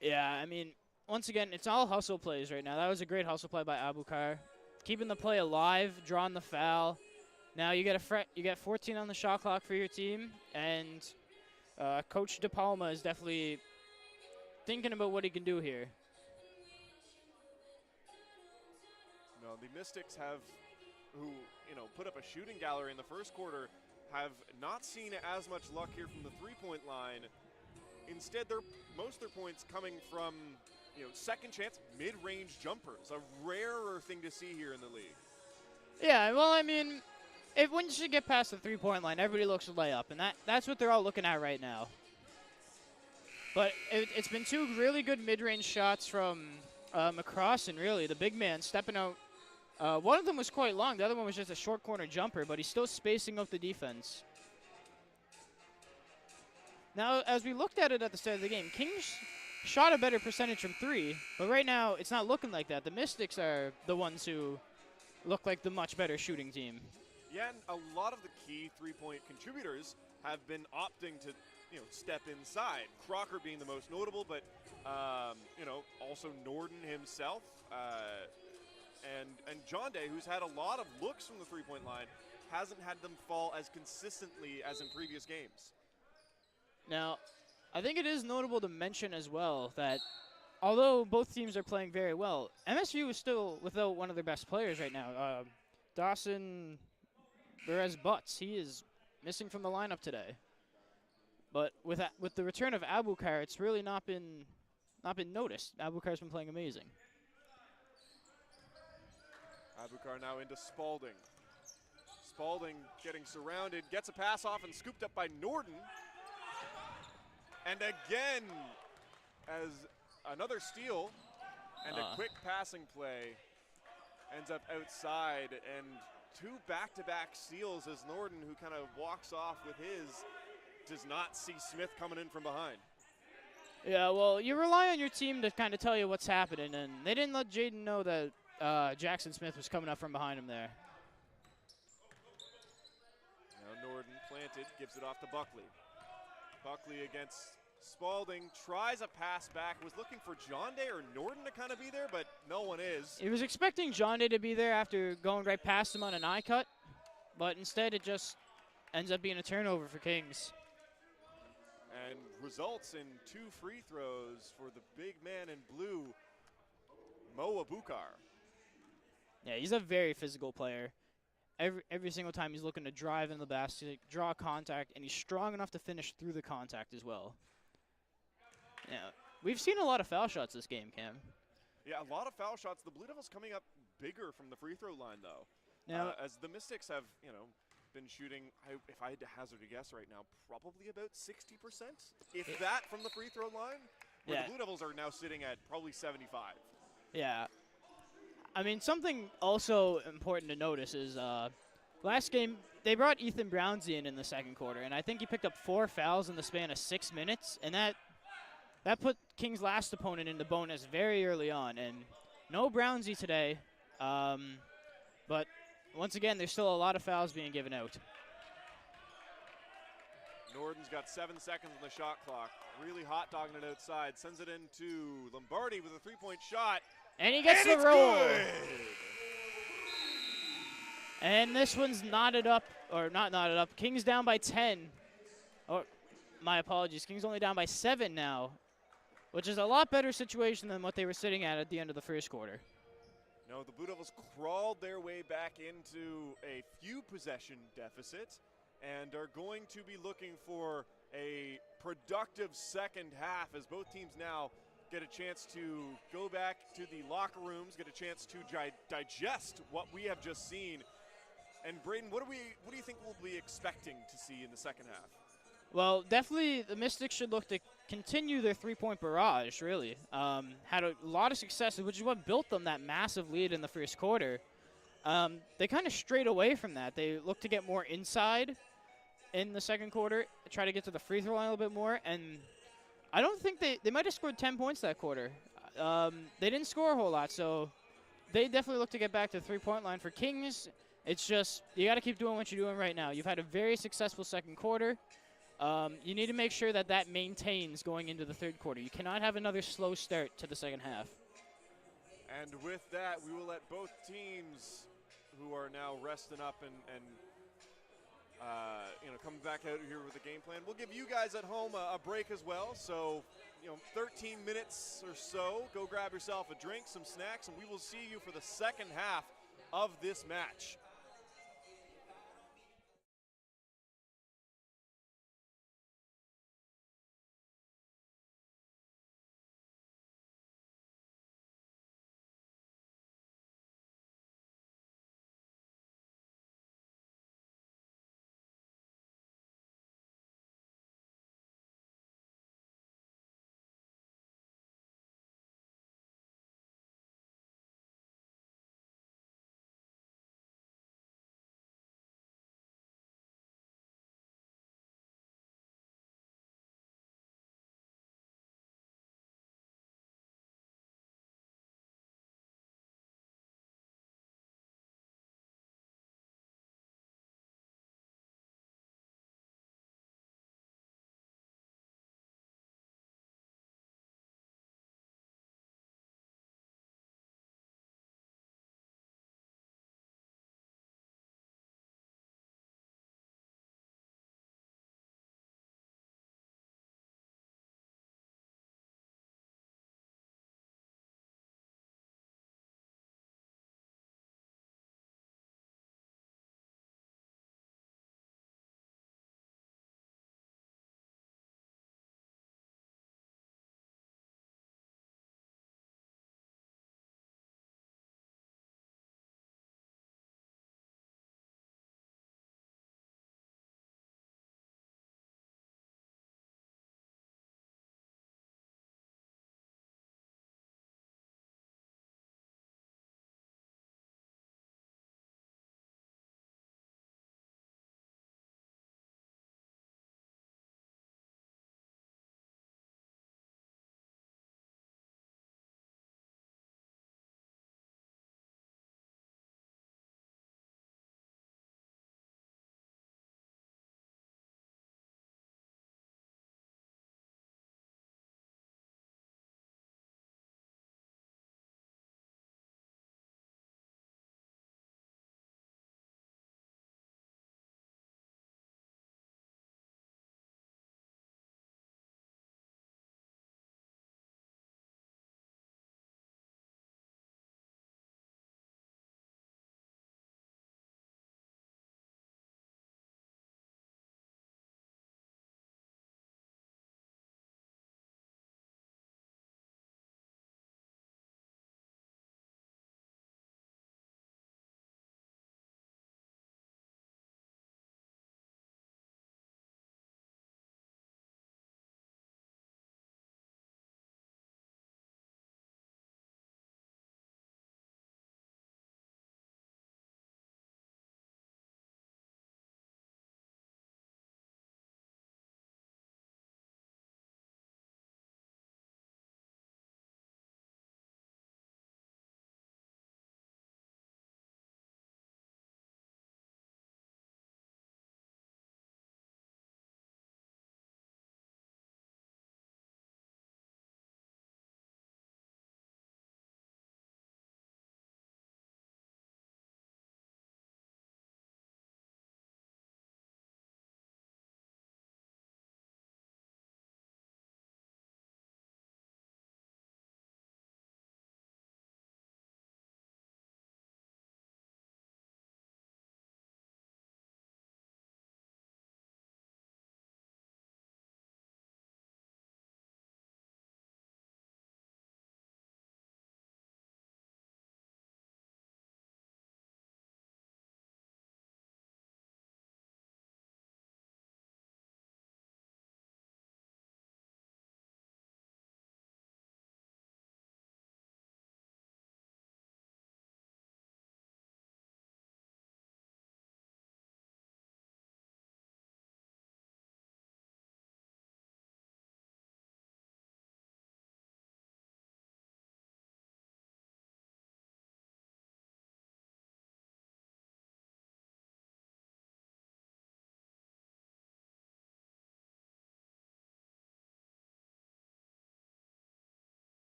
Yeah, I mean, once again, it's all hustle plays right now. That was a great hustle play by Abukar, keeping the play alive, drawing the foul. Now you get 14 on the shot clock for your team, and Coach De Palma is definitely thinking about what he can do here. No, the Mystics who put up a shooting gallery in the first quarter, have not seen as much luck here from the three-point line. Instead, most of their points coming from second chance mid-range jumpers, a rarer thing to see here in the league. Yeah, well, I mean, once you get past the three-point line, everybody looks to lay up, and that's what they're all looking at right now. But it's been two really good mid-range shots from McCrossan, really, the big man stepping out. One of them was quite long. The other one was just a short corner jumper, but he's still spacing out the defense. Now, as we looked at it at the start of the game, Kings shot a better percentage from three, but right now it's not looking like that. The Mystics are the ones who look like the much better shooting team. Yeah, and a lot of the key three-point contributors have been opting to step inside. Crocker being the most notable, but also Norden himself. And John Day, who's had a lot of looks from the three-point line, hasn't had them fall as consistently as in previous games. Now, I think it is notable to mention as well that although both teams are playing very well, MSVU is still without one of their best players right now. Dawson Perez-Butts, he is missing from the lineup today. But with the return of Abukar, it's really not been noticed. Abukar's been playing amazing. Abukar now into Spalding. Spalding getting surrounded, gets a pass off and scooped up by Norden. And again, as another steal and a quick passing play ends up outside, and two back-to-back steals as Norden, who kind of walks off with his, does not see Smith coming in from behind. Yeah, well, you rely on your team to kind of tell you what's happening, and they didn't let Jaden know that Jackson Smith was coming up from behind him there. Now Norden planted, gives it off to Buckley. Buckley against Spalding, tries a pass back, was looking for John Day or Norden to kind of be there, but no one is. He was expecting John Day to be there after going right past him on an eye cut, but instead it just ends up being a turnover for Kings. And results in two free throws for the big man in blue, Mo Abukar. Yeah, he's a very physical player. Every single time he's looking to drive in the basket, draw contact, and he's strong enough to finish through the contact as well. Yeah, we've seen a lot of foul shots this game, Cam. Yeah, a lot of foul shots. The Blue Devils coming up bigger from the free throw line, though. Now, as the Mystics have, been shooting, if I had to hazard a guess right now, probably about 60%, if that, from the free throw line. Where the Blue Devils are now sitting at probably 75. Yeah. I mean, something also important to notice is last game they brought Ethan Brownsy in the second quarter, and I think he picked up 4 fouls in the span of 6 minutes, and that put King's last opponent in the bonus very early on. And no Brownsy today, but once again, there's still a lot of fouls being given out. Norden's got 7 seconds on the shot clock. Really hot dogging it outside. Sends it into Lombardi with a three-point shot. And he gets the roll. Good. And this one's knotted up, or not knotted up. Kings down by 10. Or, my apologies. Kings only down by 7 now, which is a lot better situation than what they were sitting at the end of the first quarter. No, the Blue Devils crawled their way back into a few possession deficit and are going to be looking for a productive second half as both teams now get a chance to go back to the locker rooms, get a chance to digest what we have just seen. And Braden, what do you think we'll be expecting to see in the second half? Well, definitely the Mystics should look to continue their three-point barrage, really. Had a lot of success, which is what built them that massive lead in the first quarter. They kind of strayed away from that. They looked to get more inside in the second quarter, try to get to the free throw line a little bit more, and I don't think they might have scored 10 points that quarter. They didn't score a whole lot, so they definitely look to get back to the three-point line. For Kings, it's just you got to keep doing what you're doing right now. You've had a very successful second quarter. You need to make sure that maintains going into the third quarter. You cannot have another slow start to the second half. And with that, we will let both teams who are now resting up and coming back out here with a game plan. We'll give you guys at home a break as well. So, 13 minutes or so. Go grab yourself a drink, some snacks, and we will see you for the second half of this match.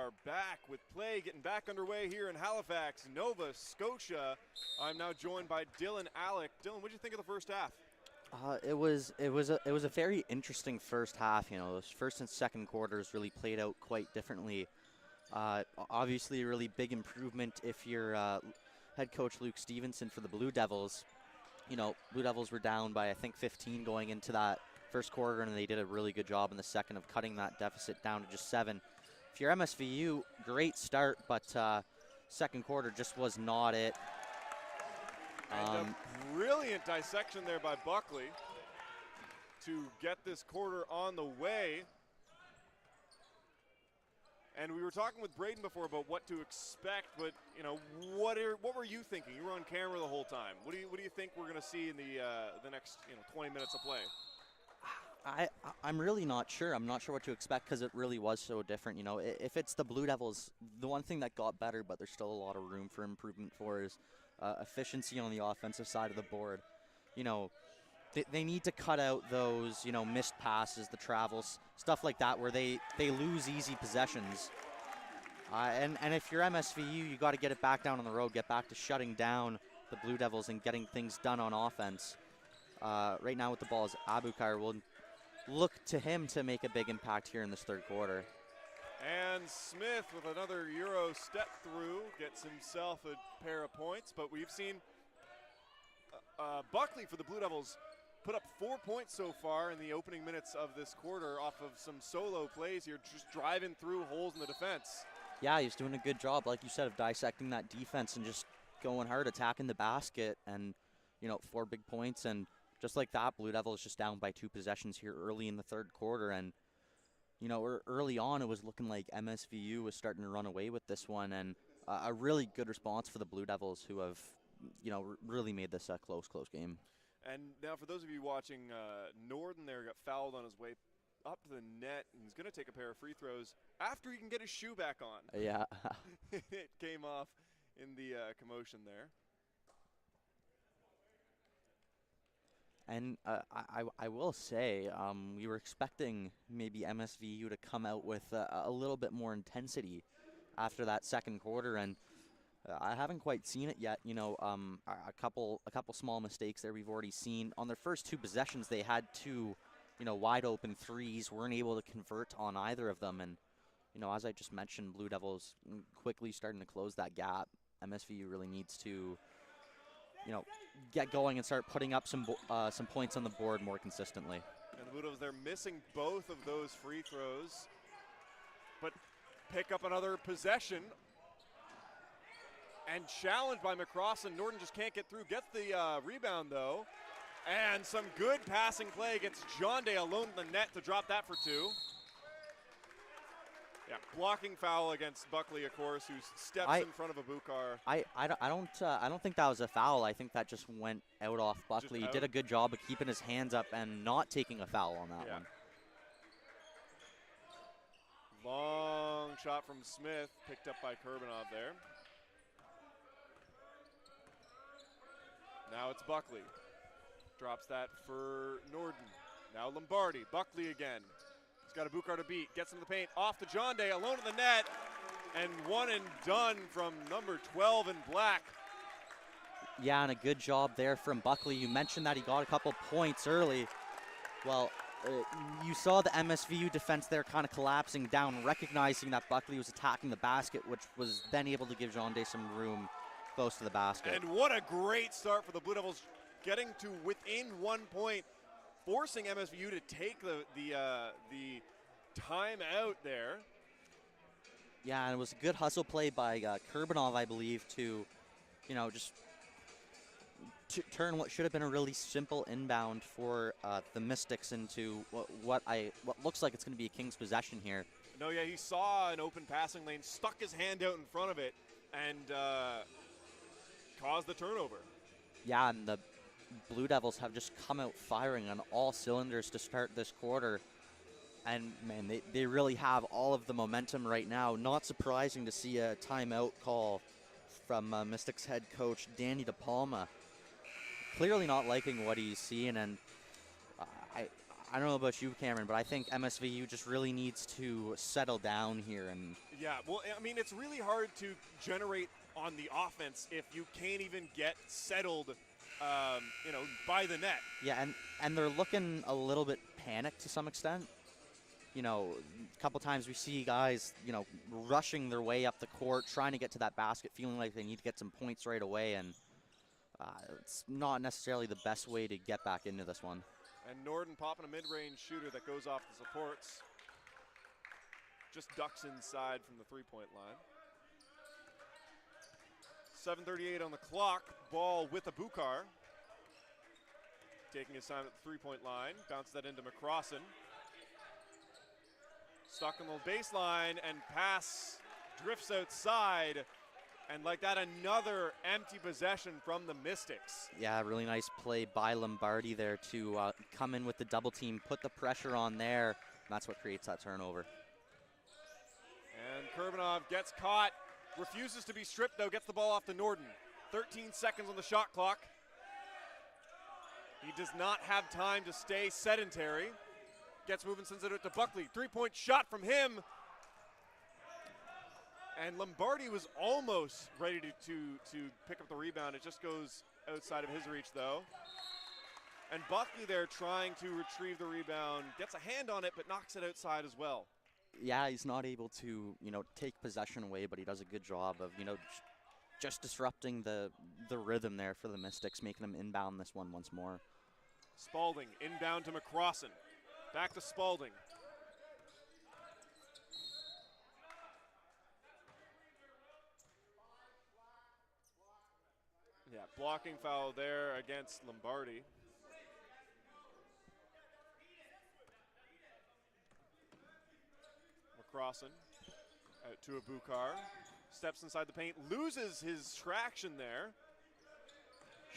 are back with play getting back underway here in Halifax, Nova Scotia. I'm now joined by Dylan Alec. Dylan, what did you think of the first half? It was a very interesting first half. You know, those first and second quarters really played out quite differently. Obviously, a really big improvement if you're head coach Luke Stevenson for the Blue Devils. You know, Blue Devils were down by I think 15 going into that first quarter, and they did a really good job in the second of cutting that deficit down to just 7. If you're MSVU, great start, but second quarter just was not it. And a brilliant dissection there by Buckley to get this quarter on the way. And we were talking with Braden before about what to expect, but you know, what were you thinking? You were on camera the whole time. What do you think we're going to see in the next 20 minutes of play? I'm really not sure. I'm not sure what to expect because it really was so different. You know, if it's the Blue Devils, the one thing that got better, but there's still a lot of room for improvement for, is efficiency on the offensive side of the board. You know, they need to cut out those, you know, missed passes, the travels, stuff like that, where they lose easy possessions. And if you're MSVU, you got to get it back down on the road, get back to shutting down the Blue Devils and getting things done on offense. Right now with the ball is Abukar. Will look to him to make a big impact here in this third quarter. And Smith with another Euro step through gets himself a pair of points, but we've seen Buckley for the Blue Devils put up 4 points so far in the opening minutes of this quarter off of some solo plays here, just driving through holes in the defense. Yeah, he's doing a good job, like you said, of dissecting that defense and just going hard, attacking the basket, and, you know, 4 big points. And just like that, Blue Devils just down by 2 possessions here early in the third quarter. And, you know, early on it was looking like MSVU was starting to run away with this one, and a really good response for the Blue Devils, who have, you know, really made this a close game. And now for those of you watching, Norden there got fouled on his way up to the net, and he's going to take a pair of free throws after he can get his shoe back on. Yeah. It came off in the commotion there. And I will say, we were expecting maybe MSVU to come out with a little bit more intensity after that second quarter, and I haven't quite seen it yet. You know, a couple small mistakes there we've already seen. On their first 2 possessions, they had 2, you know, wide open threes, weren't able to convert on either of them. And, you know, as I just mentioned, Blue Devils quickly starting to close that gap. MSVU really needs to, you know, get going and start putting up some points on the board more consistently. And the Blue Devils, they're missing both of those free throws, but pick up another possession. And challenged by McCrossan. Norden just can't get through. Gets the rebound, though. And some good passing play against John Day alone in the net to drop that for 2. Yeah, blocking foul against Buckley, of course, who steps in front of Abukar. I don't think that was a foul. I think that just went out off Buckley. He did a good job of keeping his hands up and not taking a foul on that one. Long shot from Smith, picked up by Kurbanov there. Now it's Buckley. Drops that for Norden. Now Lombardi. Buckley again. He's got Abukar to beat. Gets in the paint. Off to John Day. Alone in the net. And one and done from number 12 in black. Yeah, and a good job there from Buckley. You mentioned that he got a couple points early. Well, you saw the MSVU defense there kind of collapsing down, recognizing that Buckley was attacking the basket, which was then able to give John Day some room close to the basket. And what a great start for the Blue Devils, getting to within 1 point, forcing MSVU to take the timeout there. Yeah, and it was a good hustle play by Kurbanov, I believe, to, you know, just to turn what should have been a really simple inbound for the Mystics into what looks like it's going to be a Kings possession here. No, yeah, he saw an open passing lane, stuck his hand out in front of it, and caused the turnover. Yeah, and the Blue Devils have just come out firing on all cylinders to start this quarter. And, man, they really have all of the momentum right now. Not surprising to see a timeout call from Mystics head coach Danny DePalma. Clearly not liking what he's seeing, and I don't know about you, Cameron, but I think MSVU just really needs to settle down here. And Yeah, well, I mean, it's really hard to generate on the offense if you can't even get settled, by the net. yeah, and they're looking a little bit panicked to some extent. A couple times we see guys, rushing their way up the court, trying to get to that basket, feeling like they need to get some points right away, and it's not necessarily the best way to get back into this one. And Norden popping a mid-range shooter that goes off the supports. Just ducks inside from the three-point line. 7:38 on the clock. Ball with Abukar. Taking his time at the three-point line. Bounce that into McCrossan. Stuck on the baseline, and pass drifts outside. And like that, another empty possession from the Mystics. Yeah, really nice play by Lombardi there to come in with the double team, put the pressure on there. And that's what creates that turnover. And Kurbanov gets caught, refuses to be stripped though, gets the ball off to Norden. 13 seconds on the shot clock. He does not have time to stay sedentary. Gets moving, sends it out to Buckley. Three-point shot from him. And Lombardi was almost ready to pick up the rebound. It just goes outside of his reach though. And Buckley there trying to retrieve the rebound. Gets a hand on it, but knocks it outside as well. Yeah, he's not able to, take possession away, but he does a good job of, just disrupting the rhythm there for the Mystics, making them inbound this one once more. Spalding inbound to McCrossan. Back to Spalding. Yeah, blocking foul there against Lombardi. McCrossan out to Abukar. Steps inside the paint, loses his traction there.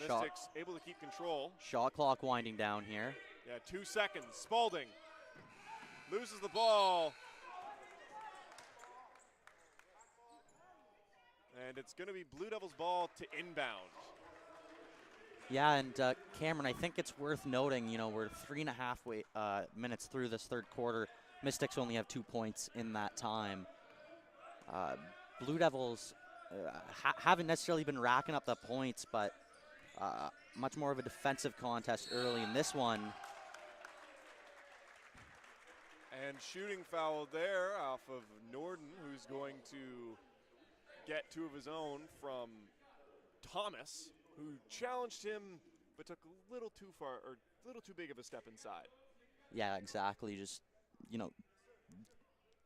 Mystics able to keep control. Shot clock winding down here. Yeah, 2 seconds. Spalding loses the ball. And it's going to be Blue Devils ball to inbound. Yeah, and Cameron, I think it's worth noting, we're 3.5 minutes through this third quarter. Mystics only have 2 points in that time. Blue Devils haven't necessarily been racking up the points, but much more of a defensive contest early in this one. And shooting foul there off of Norden, who's going to get two of his own from Thomas, who challenged him but took a little too far, or a little too big of a step inside. Yeah, exactly. Just,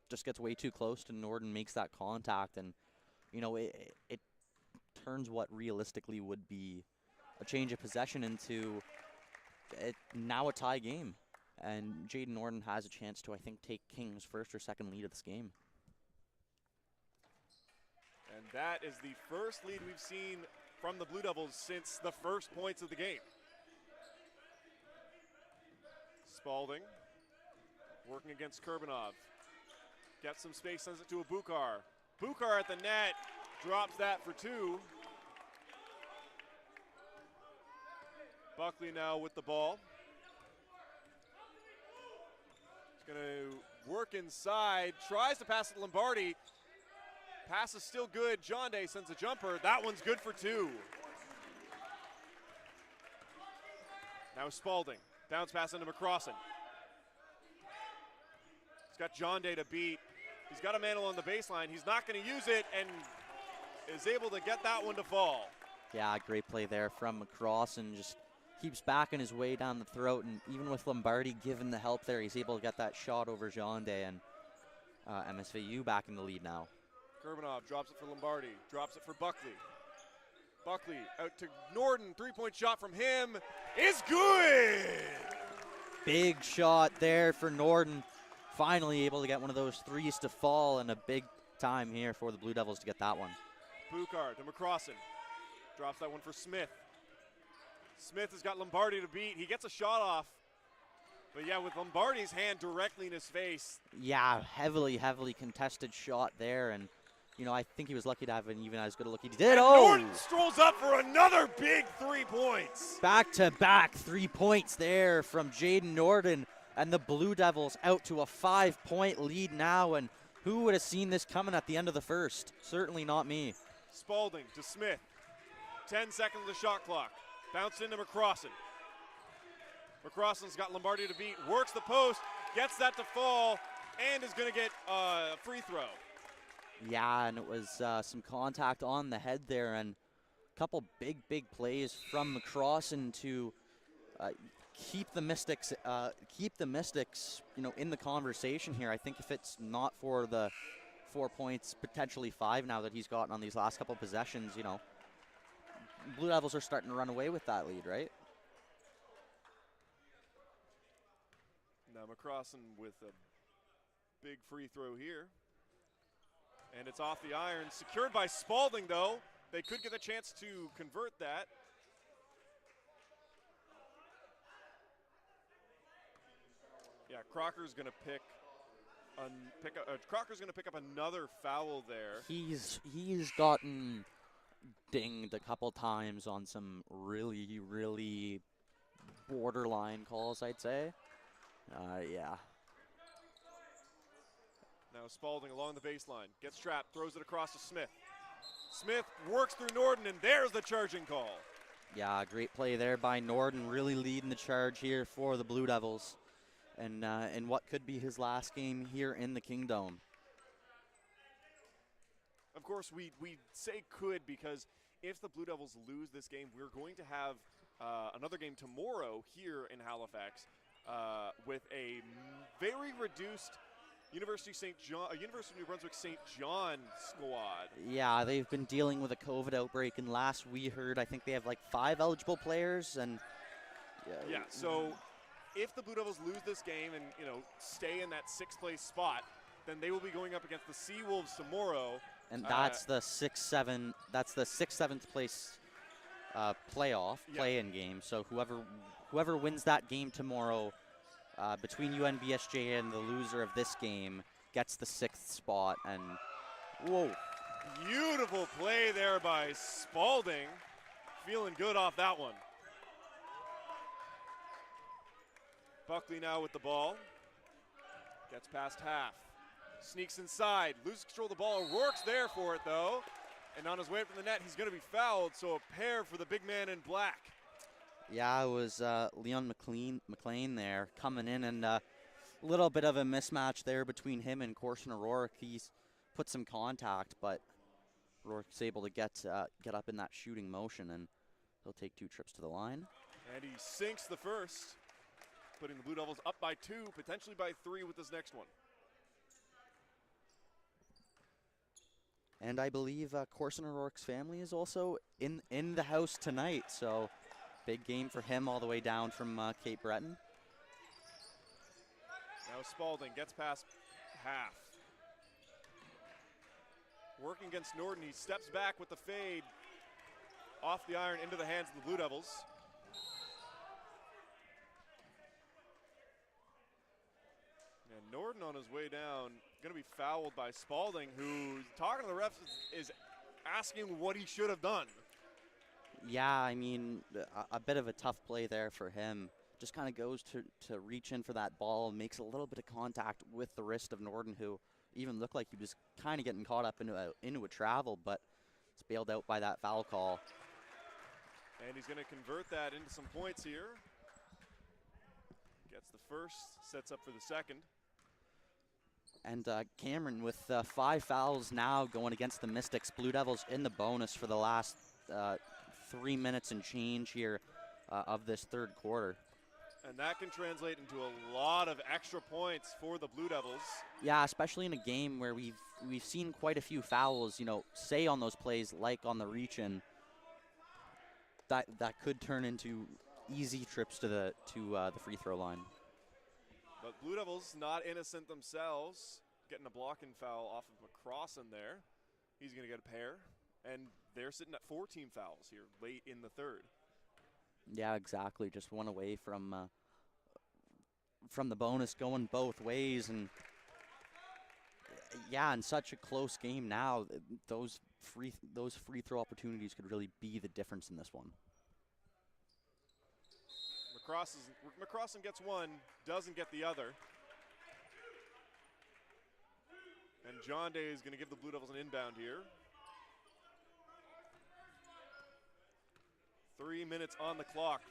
just gets way too close to Norden, makes that contact, and, it turns what realistically would be a change of possession into now a tie game. And Jaden Norden has a chance to, I think, take King's first or second lead of this game. And that is the first lead we've seen from the Blue Devils since the first points of the game. Spalding working against Kurbanov. Gets some space, sends it to Abukar. Abukar at the net, drops that for two. Buckley now with the ball. He's going to work inside, tries to pass it to Lombardi. Pass is still good. John Day sends a jumper. That one's good for two. Now Spalding. Bounce pass into McCrossan. He's got John Day to beat. He's got a man along the baseline. He's not going to use it and is able to get that one to fall. Yeah, great play there from McCrossan. Just keeps backing his way down the throat, and even with Lombardi giving the help there, he's able to get that shot over John Day, and MSVU back in the lead now. Kurbanov drops it for Lombardi, drops it for Buckley. Buckley out to Norden, three-point shot from him is good! Big shot there for Norden. Finally able to get one of those threes to fall, and a big time here for the Blue Devils to get that one. Bukar to McCrossan, drops that one for Smith. Smith has got Lombardi to beat. He gets a shot off. But yeah, with Lombardi's hand directly in his face. Yeah, heavily contested shot there, and I think he was lucky to have an even as good a look as he did. And Norden strolls up for another big 3 points. Back-to-back 3 points there from Jaden Norden. And the Blue Devils out to a 5-point lead now, and who would have seen this coming at the end of the first? Certainly not me. Spalding to Smith. 10 seconds of the shot clock. Bounce into McCrossan. McCrossan's got Lombardi to beat, works the post, gets that to fall, and is going to get a free throw. Yeah, and it was some contact on the head there, and a couple big plays from McCrossan to keep the Mystics, in the conversation here. I think if it's not for the 4 points, potentially 5 now that he's gotten on these last couple possessions, Blue Devils are starting to run away with that lead, right? Now McCrossan with a big free throw here. And it's off the iron. Secured by Spalding, though. They could get a chance to convert that. Yeah, Crocker's going to pick up another foul there. He's gotten dinged a couple times on some really borderline calls, I'd say. Yeah. Now Spalding along the baseline, gets trapped, throws it across to Smith. Smith works through Norden, and there's the charging call. Yeah, great play there by Norden, really leading the charge here for the Blue Devils. And in what could be his last game here in the Kingdom. Of course, we say could because if the Blue Devils lose this game, we're going to have another game tomorrow here in Halifax with a very reduced University of New Brunswick St. John squad. Yeah, they've been dealing with a COVID outbreak, and last we heard, I think they have like 5 eligible players, and yeah. So if the Blue Devils lose this game and stay in that 6th place spot, then they will be going up against the Sea Wolves tomorrow. And that's the 6-7. That's the 6th, 7th place playoff play-in game. So whoever wins that game tomorrow. Between UNBSJ and the loser of this game gets the 6th spot, and whoa. Beautiful play there by Spalding. Feeling good off that one. Buckley now with the ball. Gets past half. Sneaks inside, loses control of the ball. Rourke's there for it though. And on his way from the net, he's going to be fouled, so a pair for the big man in black. Yeah, it was Leon McLean there coming in, and a little bit of a mismatch there between him and Corson O'Rourke. He's put some contact, but O'Rourke's able to get up in that shooting motion, and he'll take 2 trips to the line. And he sinks the first, putting the Blue Devils up by 2, potentially by 3 with this next one. And I believe Corson O'Rourke's family is also in the house tonight, so big game for him all the way down from Cape Breton. Now Spalding gets past half. Working against Norden, he steps back with the fade. Off the iron into the hands of the Blue Devils. And Norden on his way down, going to be fouled by Spalding, who, talking to the refs, is asking what he should have done. Yeah, I mean, a bit of a tough play there for him. Just kind of goes to reach in for that ball, makes a little bit of contact with the wrist of Norden, who even looked like he was kind of getting caught up into a travel, but it's bailed out by that foul call. And he's going to convert that into some points here. Gets the first, sets up for the second. And Cameron with 5 fouls now going against the Mystics. Blue Devils in the bonus for the last 3 minutes and change here of this 3rd quarter. And that can translate into a lot of extra points for the Blue Devils. Yeah, especially in a game where we've seen quite a few fouls, say on those plays like on the reach-in. That could turn into easy trips to the free throw line. But Blue Devils not innocent themselves, getting a blocking foul off of McCrossan there. He's going to get a pair, and they're sitting at 14 fouls here late in the 3rd. Yeah, exactly. Just one away from the bonus going both ways, and yeah, in such a close game now, those free throw opportunities could really be the difference in this one. McCrossan gets one, doesn't get the other. And John Day is going to give the Blue Devils an inbound here. 3 minutes on the clock.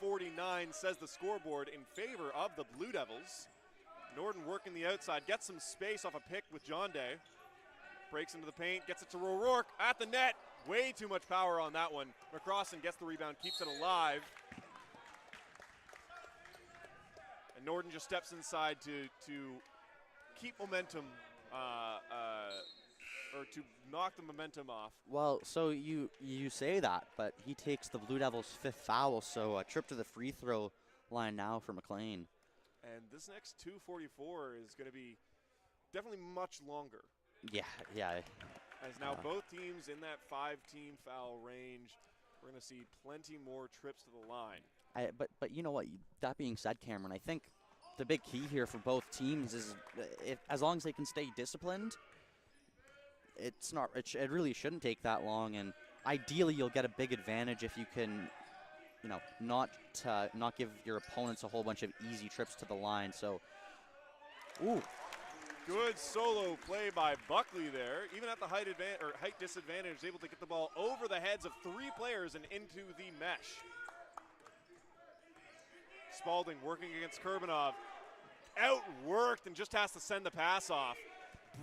53-49 says the scoreboard in favor of the Blue Devils. Norden working the outside, gets some space off a pick with John Day. Breaks into the paint, gets it to O'Rourke at the net. Way too much power on that one. McCrossan gets the rebound, keeps it alive. And Norden just steps inside to keep momentum, or to knock the momentum off. Well, so you say that, but he takes the Blue Devils' 5th foul, so a trip to the free throw line now for McLean. And this next 2:44 is going to be definitely much longer. Yeah. As now both teams in that 5-team foul range. We're going to see plenty more trips to the line. But you know what? That being said, Cameron, I think the big key here for both teams is as long as they can stay disciplined, it really shouldn't take that long. And ideally, you'll get a big advantage if you can, not give your opponents a whole bunch of easy trips to the line. So, ooh. Good solo play by Buckley there. Even at the height disadvantage, able to get the ball over the heads of 3 players and into the mesh. Spalding working against Kurbanov. Outworked and just has to send the pass off.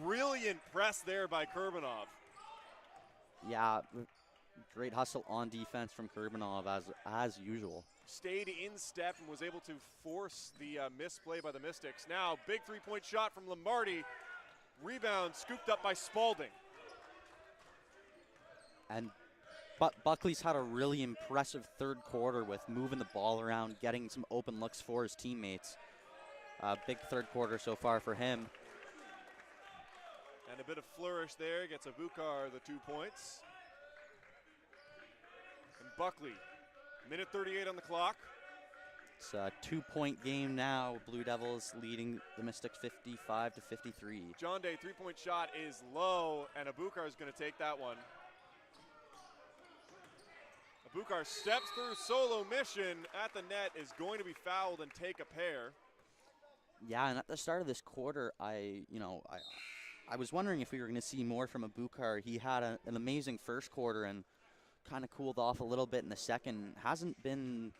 Brilliant press there by Kurbanov. Yeah, great hustle on defense from Kurbanov as usual. Stayed in step and was able to force the misplay by the Mystics. Now, big 3-point shot from Lombardi. Rebound scooped up by Spalding. And Buckley's had a really impressive 3rd quarter with moving the ball around, getting some open looks for his teammates. Big 3rd quarter so far for him. And a bit of flourish there, gets Abukar the 2 points. And Buckley, minute 38 on the clock. It's a 2-point game now. Blue Devils leading the Mystics 55-53. John Day 3-point shot is low, and Abukar is going to take that one. Abukar steps through solo mission at the net, is going to be fouled and take a pair. Yeah, and at the start of this quarter, I was wondering if we were going to see more from Abukar. He had an amazing 1st quarter and kind of cooled off a little bit in the 2nd. Hasn't been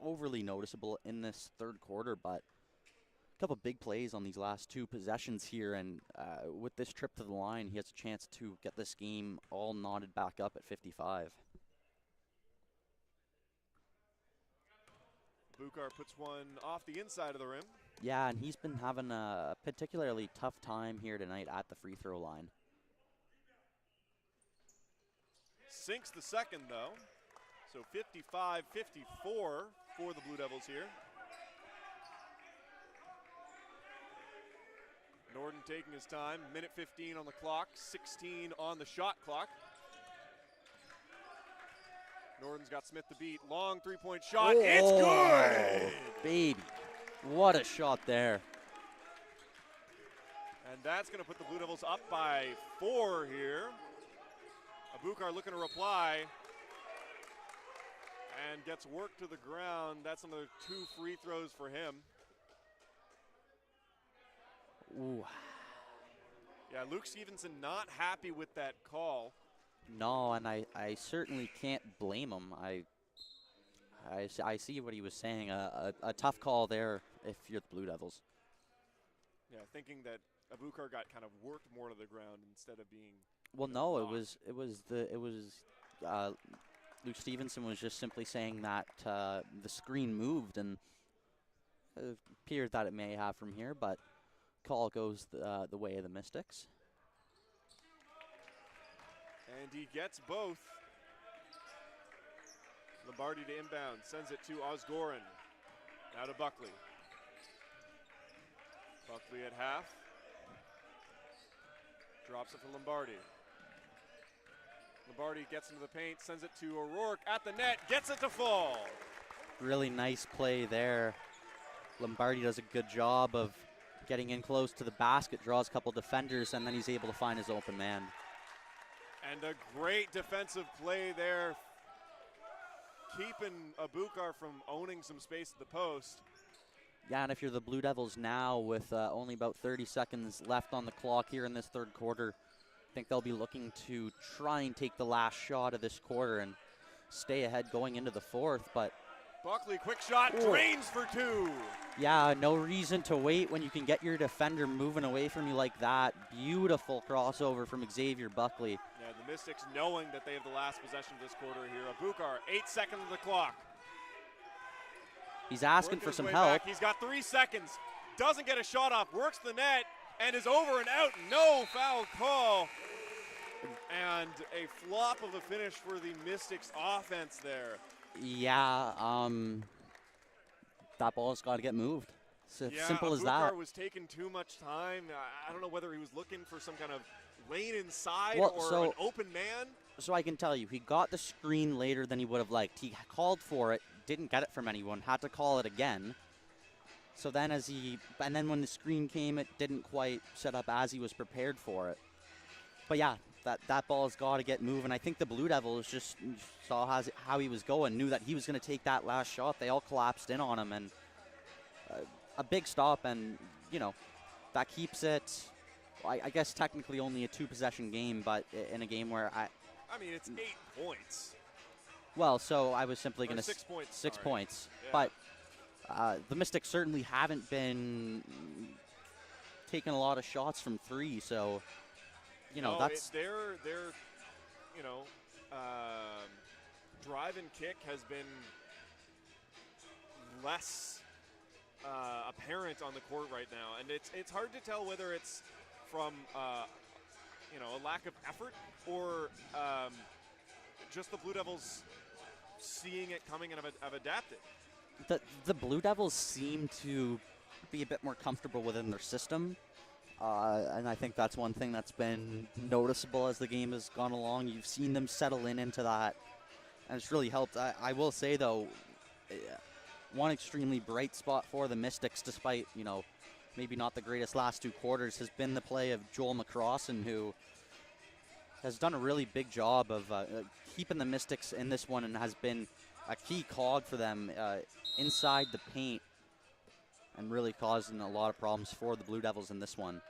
overly noticeable in this 3rd quarter, but a couple big plays on these last 2 possessions here, and with this trip to the line, he has a chance to get this game all knotted back up at 55. Abukar puts one off the inside of the rim. Yeah, and he's been having a particularly tough time here tonight at the free throw line. Sinks the 2nd, though. So 55-54 for the Blue Devils here. Norden taking his time. Minute 15 on the clock, 16 on the shot clock. Norden's got Smith to beat. Long 3-point shot. Oh, it's good! Baby. What a shot there. And that's going to put the Blue Devils up by 4 here. Abukar looking to reply. And gets worked to the ground. That's another 2 free throws for him. Ooh. Yeah, Luke Stevenson not happy with that call. No, and I certainly can't blame him. I see what he was saying. A tough call there if you're the Blue Devils. Yeah, thinking that Abukar got kind of worked more to the ground instead of being. Well, no, it was Luke Stevenson was just simply saying that the screen moved, and it appeared that it may have from here, but call goes the way of the Mystics. And he gets both. Lombardi to inbound, sends it to Osgoran. Now to Buckley. Buckley at half. Drops it for Lombardi. Lombardi gets into the paint, sends it to O'Rourke at the net, gets it to fall. Really nice play there. Lombardi does a good job of getting in close to the basket, draws a couple defenders, and then he's able to find his open man. And a great defensive play there. keeping Abukar from owning some space at the post. Yeah, and if you're the Blue Devils now with only about 30 seconds left on the clock here in this third quarter, I think they'll be looking to try and take the last shot of this quarter and stay ahead going into the fourth. But Buckley, quick shot, drains for two. yeah, no reason to wait when you can get your defender moving away from you like that. Beautiful crossover from Xavier Buckley. Yeah, the Mystics knowing that they have the last possession of this quarter here. Abukar, 8 seconds on the clock. He's asking for some help. Back. He's got 3 seconds. Doesn't get a shot off. Works the net and is over and out. No foul call. And a flop of a finish for the Mystics offense there. Yeah, that ball's got to get moved. Simple as that. Abukar was taking too much time. I don't know whether he was looking for some kind of lane inside Well, or so- an open man. So I can tell you, he got the screen later than he would have liked. He called for it, didn't get it from anyone, had to call it again. So then and then when the screen came, it didn't quite set up as he was prepared for it. But yeah, that ball's got to get moving. I think the Blue Devils just saw how he was going, knew that he was going to take that last shot. They all collapsed in on him, and a big stop, and, you know, that keeps it, I guess, technically only a 2-possession game, but in a game where I mean, it's 8 points. Well, so I was simply going to 6 points. 6 sorry. points. Yeah. But the Mystics certainly haven't been taking a lot of shots from 3, so, you know, that's their you know, drive and kick has been less apparent on the court right now, and it's hard to tell whether it's from you know, a lack of effort or just the Blue Devils seeing it coming and have adapted. the Blue Devils seem to be a bit more comfortable within their system. And I think that's one thing that's been noticeable as the game has gone along. You've seen them settle into that, and it's really helped. I will say, though, one extremely bright spot for the Mystics, despite, you know, maybe not the greatest last 2 quarters, has been the play of Joel McCrossan, who has done a really big job of keeping the Mystics in this one and has been a key cog for them inside the paint, and really causing a lot of problems for the Blue Devils in this one.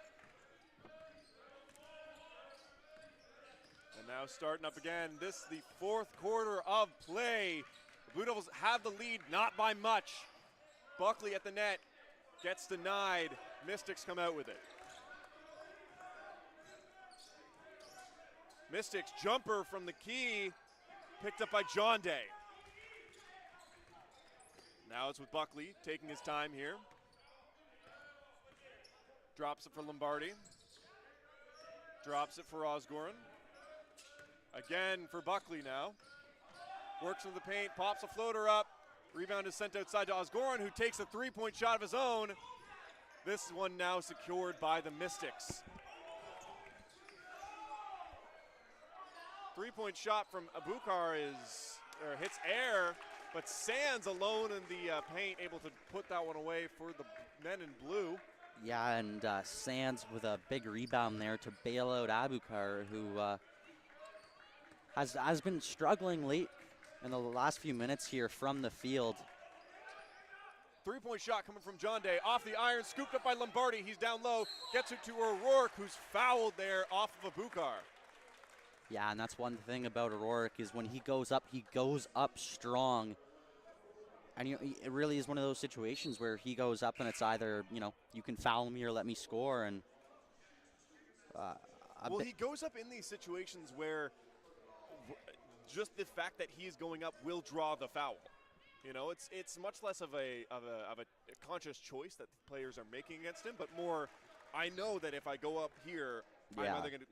And now starting up again, this is the 4th quarter of play. The Blue Devils have the lead, not by much. Buckley at the net, gets denied. Mystics come out with it. Mystics jumper from the key, picked up by John Day. Now it's with Buckley, taking his time here. Drops it for Lombardi. Drops it for Osgoran. Again for Buckley now. Works in the paint, pops a floater up. Rebound is sent outside to Osgoran, who takes a 3-point shot of his own. This one now secured by the Mystics. 3-point shot from Abukar hits air, but Sands alone in the paint, able to put that one away for the men in blue. Yeah, and Sands with a big rebound there to bail out Abukar, who has been struggling late in the last few minutes here from the field. 3-point shot coming from John Day, off the iron, scooped up by Lombardi. He's down low, gets it to O'Rourke, who's fouled there off of Abukar. Yeah, and that's one thing about O'Rourke is when he goes up strong. And it really is one of those situations where he goes up and it's either, you know, you can foul me or let me score. And well, he goes up in these situations where just the fact that he's going up will draw the foul. You know, it's much less of a conscious choice that the players are making against him, but more, I know that if I go up here, Yeah. I'm either going to,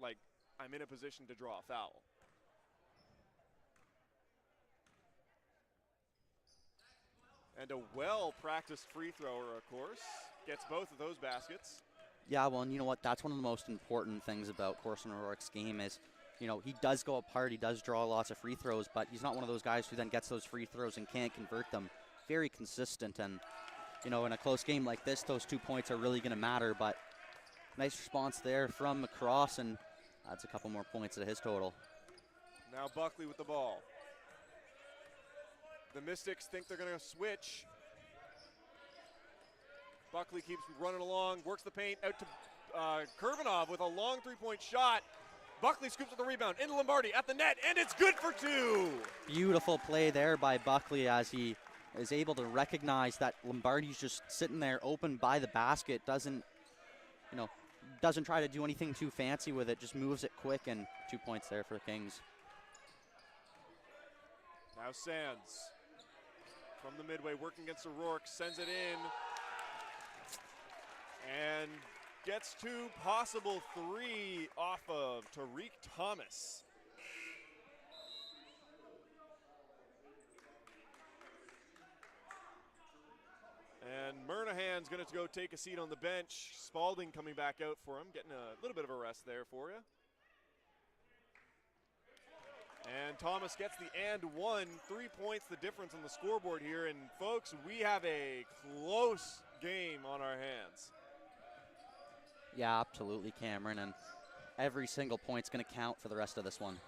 I'm in a position to draw a foul. And a well-practiced free thrower, of course, gets both of those baskets. Yeah, well, and you know what? That's one of the most important things about Corson O'Rourke's game is, you know, he does go up hard, he does draw lots of free throws, but he's not one of those guys who then gets those free throws and can't convert them. Very consistent, and, you know, in a close game like this, those 2 points are really going to matter, but nice response there from McCross, and adds a couple more points to his total. Now Buckley with the ball. The Mystics think they're going to switch. Buckley keeps running along, works the paint out to Kurbanov with a long three-point shot. Buckley scoops up the rebound into Lombardi at the net, and it's good for two. Beautiful play there by Buckley as he is able to recognize that Lombardi's just sitting there open by the basket, doesn't try to do anything too fancy with it, just moves it quick, and 2 points there for the Kings. Now Sands from the midway, working against O'Rourke, sends it in, and gets two, possible three off of Tariq Thomas. And Murnahan's going to go take a seat on the bench. Spalding coming back out for him, getting a little bit of a rest there for you. And Thomas gets the and one, 3 points the difference on the scoreboard here. And folks, we have a close game on our hands. Yeah, absolutely, Cameron, and every single point's going to count for the rest of this one.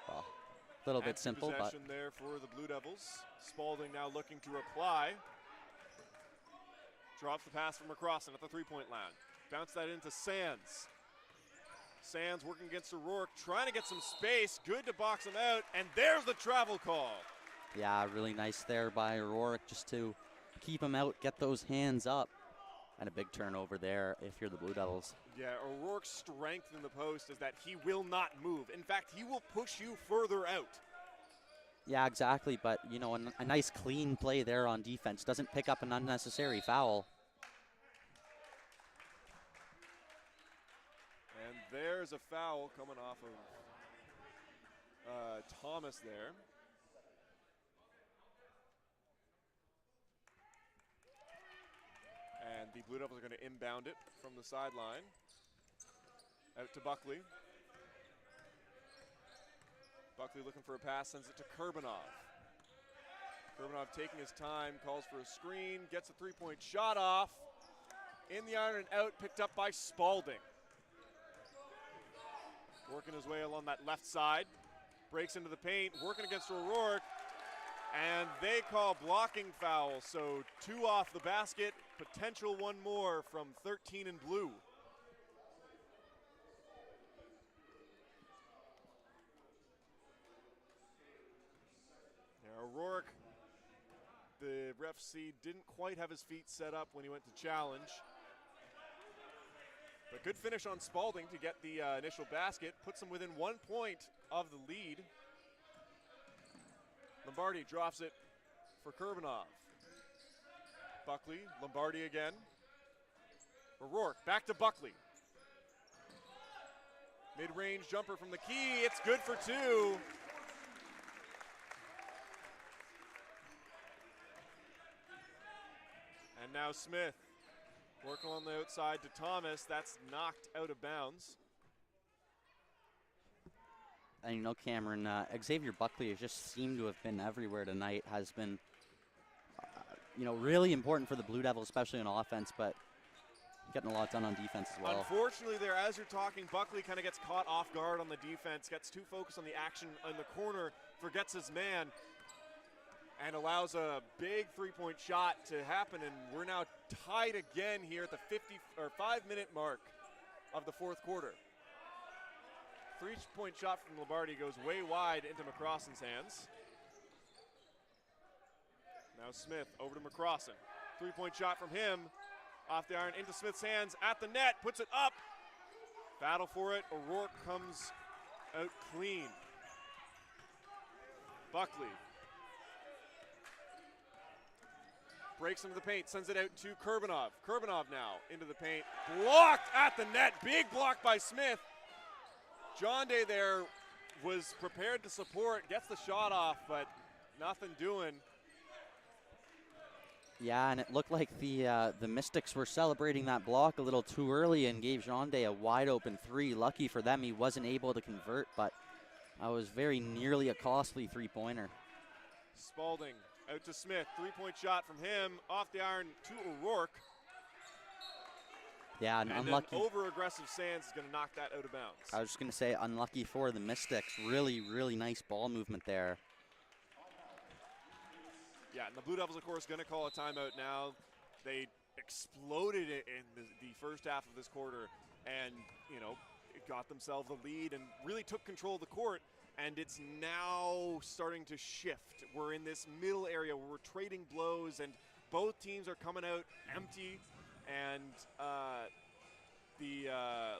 Well, a little bit simple, but possession there for the Blue Devils. Spalding now looking to reply. Drops the pass from McCrossan at the three-point line. Bounce that into Sands. Sands working against O'Rourke, trying to get some space. Good to box him out, and there's the travel call. yeah, really nice there by O'Rourke just to keep him out, get those hands up. And a big turnover there if you're the Blue Devils. Yeah, O'Rourke's strength in the post is that he will not move. In fact, he will push you further out. Yeah, exactly, but you know, a nice clean play there on defense. Doesn't pick up an unnecessary foul. And there's a foul coming off of Thomas there. And the Blue Devils are going to inbound it from the sideline. Out to Buckley. Buckley looking for a pass, sends it to Kurbanov. Kurbanov taking his time, calls for a screen, gets a three-point shot off. In the iron and out, picked up by Spalding. Working his way along that left side. Breaks into the paint, working against O'Rourke. And they call blocking foul, so two off the basket, potential one more from 13 in blue. Now O'Rourke, the ref didn't quite have his feet set up when he went to challenge. But good finish on Spalding to get the initial basket, puts him within 1 point of the lead. Lombardi drops it for Kurbanov. Buckley, Lombardi again. O'Rourke, back to Buckley. Mid-range jumper from the key, it's good for two. And now Smith, working on the outside to Thomas, that's knocked out of bounds. And you know, Cameron, Xavier Buckley has just seemed to have been everywhere tonight, has been, really important for the Blue Devils, especially on offense, but getting a lot done on defense as well. Unfortunately there, as you're talking, Buckley kind of gets caught off guard on the defense, gets too focused on the action in the corner, forgets his man, and allows a big three-point shot to happen, and we're now tied again here at the 5-minute mark of the fourth quarter. Three-point shot from Lombardi goes way wide into McCrossan's hands. Now Smith over to McCrossan. Three-point shot from him. Off the iron into Smith's hands at the net. Puts it up. Battle for it. O'Rourke comes out clean. Buckley breaks into the paint. Sends it out to Kurbanov. Kurbanov now into the paint. Blocked at the net. Big block by Smith. John Day there was prepared to support, gets the shot off, but nothing doing. Yeah, and it looked like the Mystics were celebrating that block a little too early and gave Jean Day a wide open three. Lucky for them, he wasn't able to convert, but that was very nearly a costly three-pointer. Spalding out to Smith, three-point shot from him, off the iron to O'Rourke. Yeah, and unlucky. An over-aggressive Sands is going to knock that out of bounds. I was just going to say, unlucky for the Mystics. Really, really nice ball movement there. Yeah, and the Blue Devils, of course, going to call a timeout now. They exploded it in the first half of this quarter and, got themselves the lead and really took control of the court. And it's now starting to shift. We're in this middle area where we're trading blows, and both teams are coming out empty. And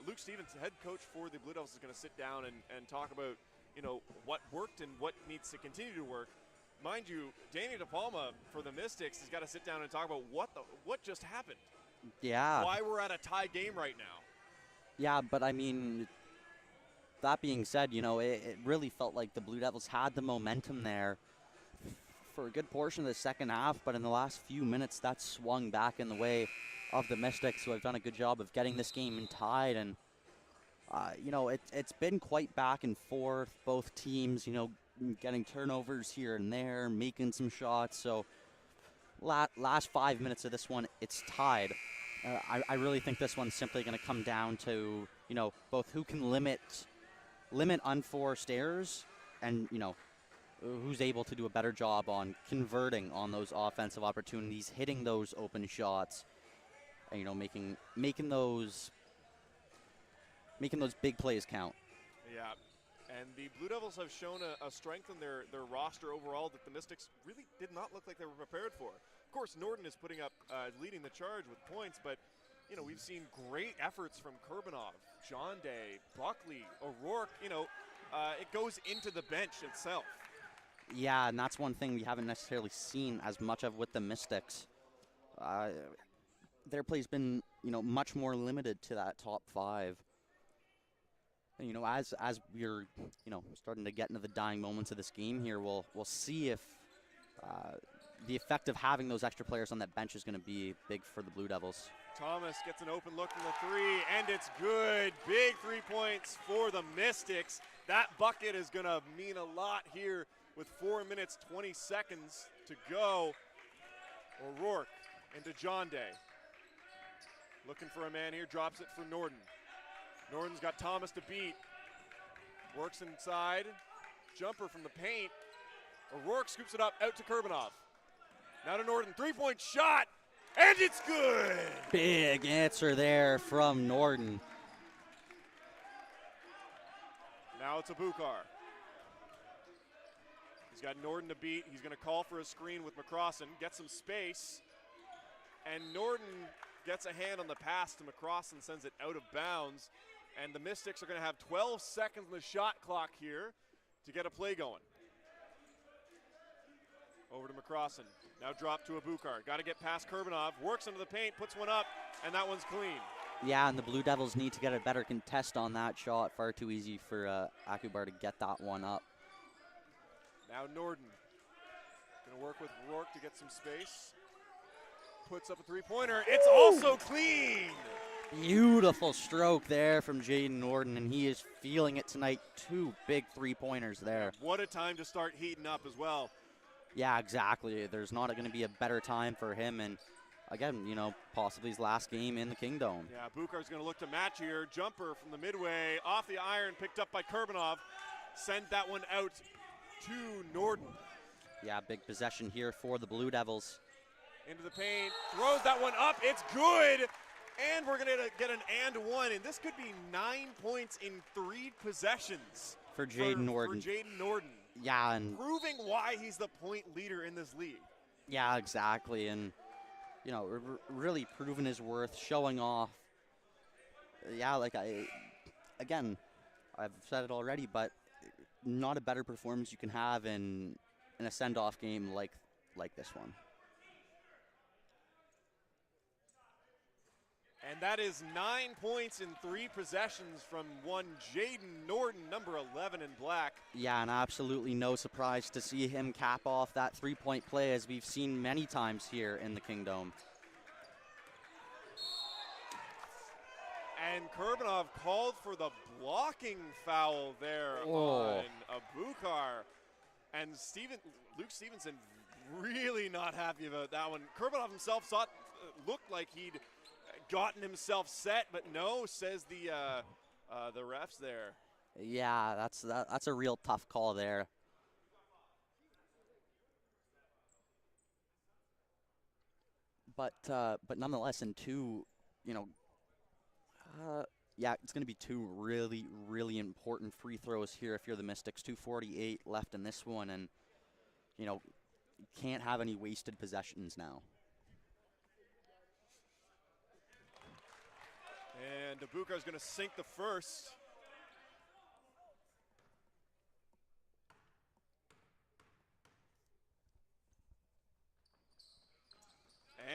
Luke Stevens, head coach for the Blue Devils, is going to sit down and talk about, what worked and what needs to continue to work. Mind you, Danny DePalma for the Mystics has got to sit down and talk about what just happened. Yeah. Why we're at a tie game right now. Yeah, but I mean, that being said, it really felt like the Blue Devils had the momentum there for a good portion of the second half, but in the last few minutes, that swung back in the way of the Mystics, who have done a good job of getting this game tied. And, it's been quite back and forth. Both teams, getting turnovers here and there, making some shots. So last 5 minutes of this one, it's tied. I really think this one's simply going to come down to, both who can limit unforced errors and, who's able to do a better job on converting on those offensive opportunities, hitting those open shots, and, making those big plays count. Yeah. And the Blue Devils have shown a strength in their roster overall that the Mystics really did not look like they were prepared for. Of course, Norden is putting up, leading the charge with points, but, we've seen great efforts from Kurbanov, John Day, Buckley, O'Rourke. It goes into the bench itself. Yeah, and that's one thing we haven't necessarily seen as much of with the Mystics. Their play's been, much more limited to that top five. As we're, starting to get into the dying moments of this game here, we'll see if the effect of having those extra players on that bench is going to be big for the Blue Devils. Thomas gets an open look from the three, and it's good. Big 3 points for the Mystics. That bucket is going to mean a lot here with 4 minutes, 20 seconds to go. O'Rourke into John Day. Looking for a man here, drops it for Norden. Norden's got Thomas to beat. Works inside. Jumper from the paint. O'Rourke scoops it up out to Kurbanov. Now to Norden. 3-point shot. And it's good. Big answer there from Norden. Now it's Abukar. He's got Norden to beat. He's going to call for a screen with McCrossan. Get some space. And Norden gets a hand on the pass to McCrossan, sends it out of bounds. And the Mystics are going to have 12 seconds on the shot clock here to get a play going. Over to McCrossan. Now drop to Abukar. Got to get past Kurbanov. Works into the paint, puts one up, and that one's clean. Yeah, and the Blue Devils need to get a better contest on that shot. Far too easy for Akubar to get that one up. Now Norden. Going to work with Rourke to get some space. Puts up a three-pointer. It's also clean. Beautiful stroke there from Jaden Norden, and he is feeling it tonight. 2 big three-pointers there. What a time to start heating up as well. Yeah, exactly. There's not going to be a better time for him, and again, possibly his last game in the Kingdome. Yeah, Bukar's going to look to match here. Jumper from the midway, off the iron, picked up by Kurbanov. Sent that one out to Norden. Yeah, big possession here for the Blue Devils. Into the paint, throws that one up, it's good! And we're going to get an and one, and this could be 9 points in 3 possessions. For Jaden Norden. For Jaden Norden. Yeah, and proving why he's the point leader in this league. Yeah, exactly, and really proving his worth, showing off. Yeah, I've said it already, but not a better performance you can have in a send-off game like this one. And that is 9 points in 3 possessions from one Jaden Norden, number 11 in black. Yeah, and absolutely no surprise to see him cap off that 3-point play, as we've seen many times here in the Kingdome. And Kurbanov called for the blocking foul there on Abukar. And Luke Stevenson really not happy about that one. Kurbanov himself looked like he'd gotten himself set, but no, says the refs there. Yeah, that's a real tough call there. but nonetheless, in two, you know, yeah, it's going to be two really, really important free throws here if you're the Mystics. 2:48 left in this one, and you know, can't have any wasted possessions now. And Abuka is going to sink the first.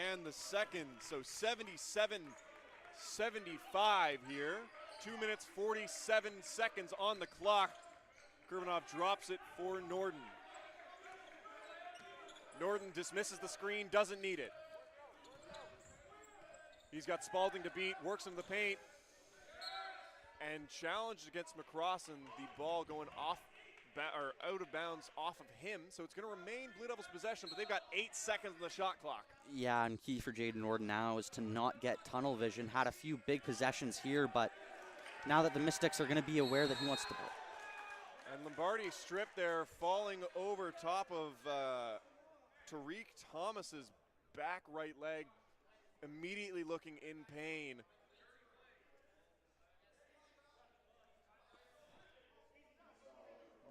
And the second, so 77-75 here. 2 minutes, 47 seconds on the clock. Kurbanov drops it for Norden. Norden dismisses the screen, doesn't need it. He's got Spalding to beat, works into the paint, and challenged against McCrossan, the ball going off or out of bounds off of him, so it's going to remain Blue Devils' possession, but they've got 8 seconds on the shot clock. Yeah, and key for Jaden Norden now is to not get tunnel vision. Had a few big possessions here, but now that the Mystics are going to be aware that he wants to play. And Lombardi stripped there, falling over top of Tariq Thomas's back right leg, immediately looking in pain.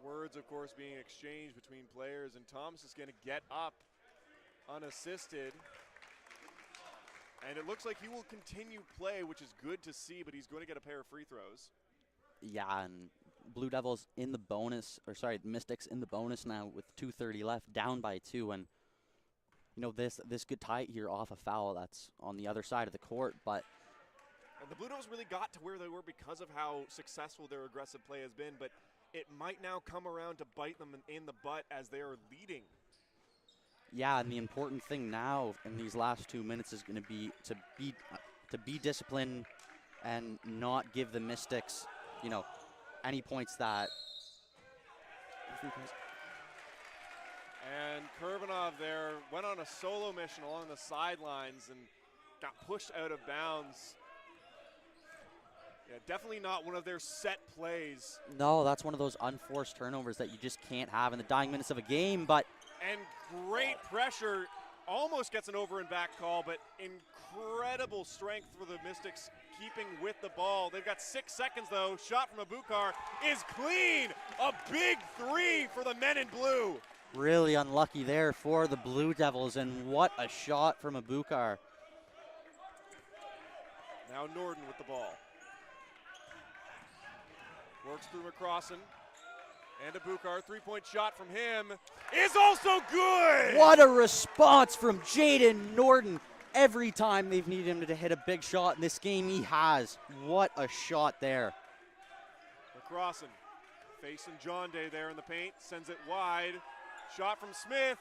Words, of course, being exchanged between players, and Thomas is going to get up unassisted. And it looks like he will continue play, which is good to see, but he's going to get a pair of free throws. Yeah, and Blue Devils in the bonus, or sorry, Mystics in the bonus now with 2:30 left, down by 2, and you know, this could tie it here off a foul that's on the other side of the court, but and the Blue Devils really got to where they were because of how successful their aggressive play has been, but it might now come around to bite them in the butt as they are leading. Yeah, and the important thing now in these last 2 minutes is going to be to be disciplined and not give the Mystics, you know, any points that. And Kurbanov there went on a solo mission along the sidelines and got pushed out of bounds. Yeah, definitely not one of their set plays. No, that's one of those unforced turnovers that you just can't have in the dying minutes of a game, but. And great pressure, almost gets an over and back call, but incredible strength for the Mystics keeping with the ball. They've got 6 seconds though. Shot from Abukar is clean. A big three for the men in blue. Really unlucky there for the Blue Devils, and what a shot from Abukar. Now Norden with the ball. Works through McCrossan. And Abukar, three-point shot from him is also good! What a response from Jaden Norden. Every time they've needed him to hit a big shot in this game, he has. What a shot there. McCrossan facing John Day there in the paint, sends it wide. Shot from Smith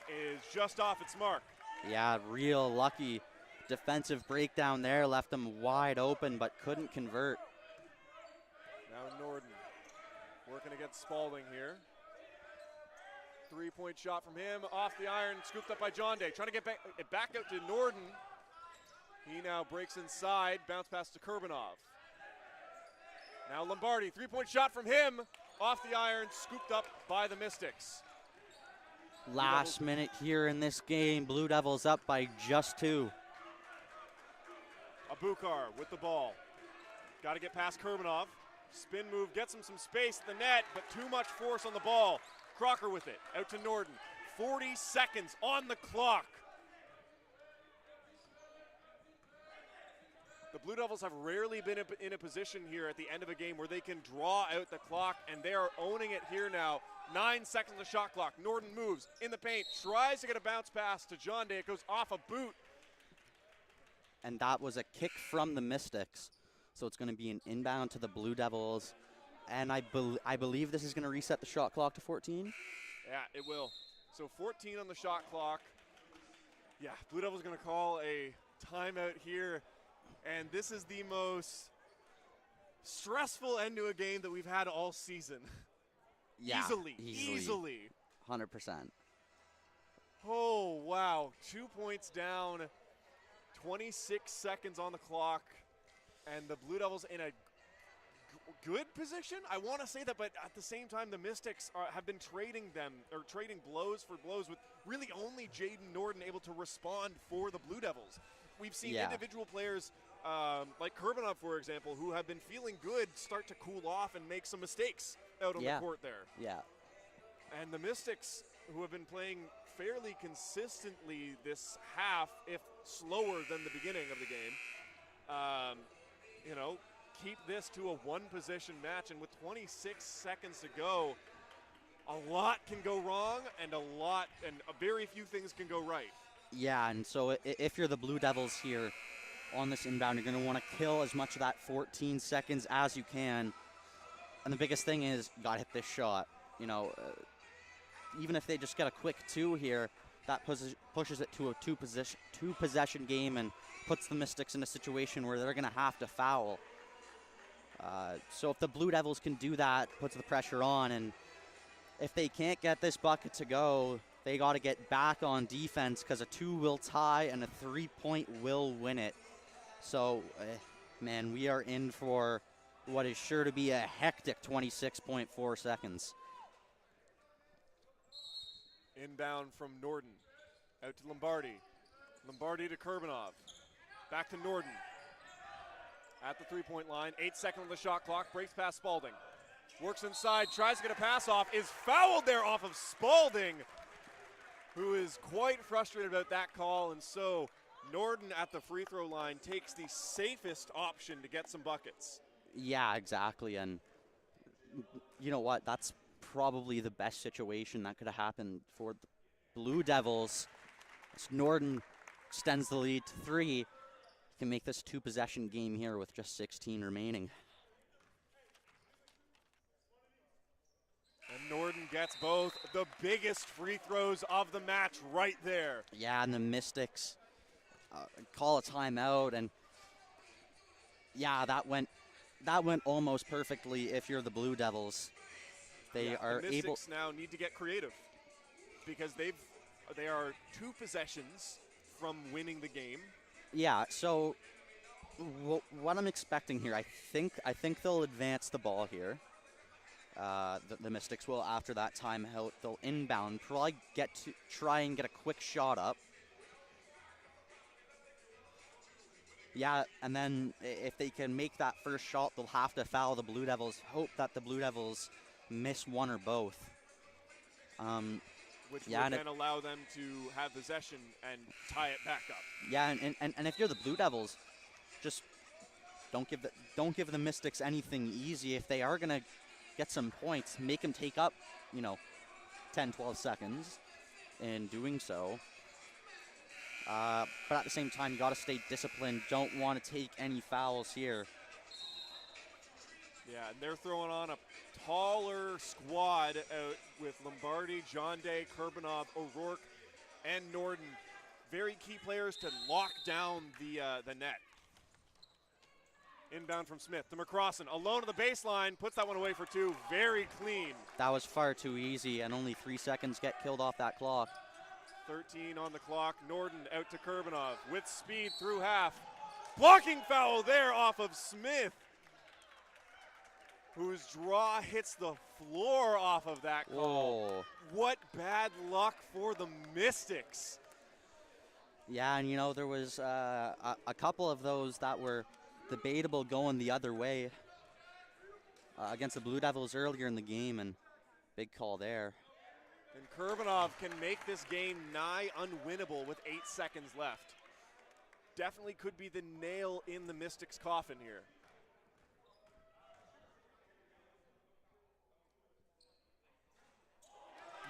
is just off its mark. Yeah, real lucky defensive breakdown there. Left him wide open, but couldn't convert. Now Norden working against Spalding here. Three-point shot from him, off the iron, scooped up by John Day. Trying to get back out to Norden. He now breaks inside, bounce pass to Kurbanov. Now Lombardi, three-point shot from him, off the iron, scooped up by the Mystics. Last minute here in this game, Blue Devils up by just 2. Abukar with the ball. Got to get past Kurbanov. Spin move, gets him some space at the net, but too much force on the ball. Crocker with it, out to Norden. 40 seconds on the clock. The Blue Devils have rarely been in a position here at the end of a game where they can draw out the clock, and they are owning it here now. 9 seconds on the shot clock. Norden moves in the paint, tries to get a bounce pass to John Day. It goes off a boot. And that was a kick from the Mystics. So it's going to be an inbound to the Blue Devils. And I believe this is going to reset the shot clock to 14. Yeah, it will. So 14 on the shot clock. Yeah, Blue Devils going to call a timeout here. And this is the most stressful end to a game that we've had all season. Yeah, easily. 100%. Oh, wow. 2 points down, 26 seconds on the clock. And the Blue Devils in a good position. I want to say that, but at the same time, the Mystics have been trading blows for blows with really only Jaden Norden able to respond for the Blue Devils. We've seen individual players like Kurbanov, for example, who have been feeling good start to cool off and make some mistakes out on the court there. Yeah. And the Mystics, who have been playing fairly consistently this half, if slower than the beginning of the game, you know, keep this to a one-possession match. And with 26 seconds to go, a lot can go wrong, and very few things can go right. Yeah, and so if you're the Blue Devils here on this inbound, you're going to want to kill as much of that 14 seconds as you can. And the biggest thing is, you got to hit this shot. You know, even if they just get a quick 2 here, that pushes it to a two-possession game and puts the Mystics in a situation where they're going to have to foul. So if the Blue Devils can do that, puts the pressure on, and if they can't get this bucket to go, they got to get back on defense, because a 2 will tie and a 3-point will win it. So, man, we are in for what is sure to be a hectic 26.4 seconds. Inbound from Norden, out to Lombardi. Lombardi to Kurbanov. Back to Norden. At the three-point line, 8 seconds on the shot clock, breaks past Spalding. Works inside, tries to get a pass off, is fouled there off of Spalding, who is quite frustrated about that call, and so Norden at the free throw line takes the safest option to get some buckets. Yeah, exactly, and you know what? That's probably the best situation that could have happened for the Blue Devils. As Norden extends the lead to 3. He can make this two-possession game here with just 16 remaining. And Norden gets both the biggest free throws of the match right there. Yeah, and the Mystics call a timeout, and yeah, that went almost perfectly if you're the Blue Devils. They are the able. Mystics now need to get creative, because they are 2 possessions from winning the game. Yeah, so what I'm expecting here, I think they'll advance the ball here. The Mystics will, after that timeout, they'll inbound, probably try and get a quick shot up. Yeah, and then if they can make that first shot, they'll have to foul the Blue Devils. Hope that the Blue Devils miss one or both. Which would then allow them to have possession and tie it back up. Yeah, and if you're the Blue Devils, just don't give the Mystics anything easy. If they are gonna get some points, make them take up, 10, 12 seconds in doing so. But at the same time, you got to stay disciplined. Don't want to take any fouls here. Yeah, and they're throwing on a taller squad out with Lombardi, John Day, Kurbanov, O'Rourke, and Norden. Very key players to lock down the net. Inbound from Smith to McCrossan, alone at the baseline, puts that one away for 2. Very clean. That was far too easy, and only 3 seconds get killed off that clock. 13 on the clock. Norden out to Kurbanov with speed through half. Blocking foul there off of Smith, whose draw hits the floor off of that call. Whoa. What bad luck for the Mystics. Yeah, and there was a couple of those that were debatable going the other way against the Blue Devils earlier in the game, and big call there. And Kurbanov can make this game nigh unwinnable with 8 seconds left. Definitely could be the nail in the Mystics' coffin here.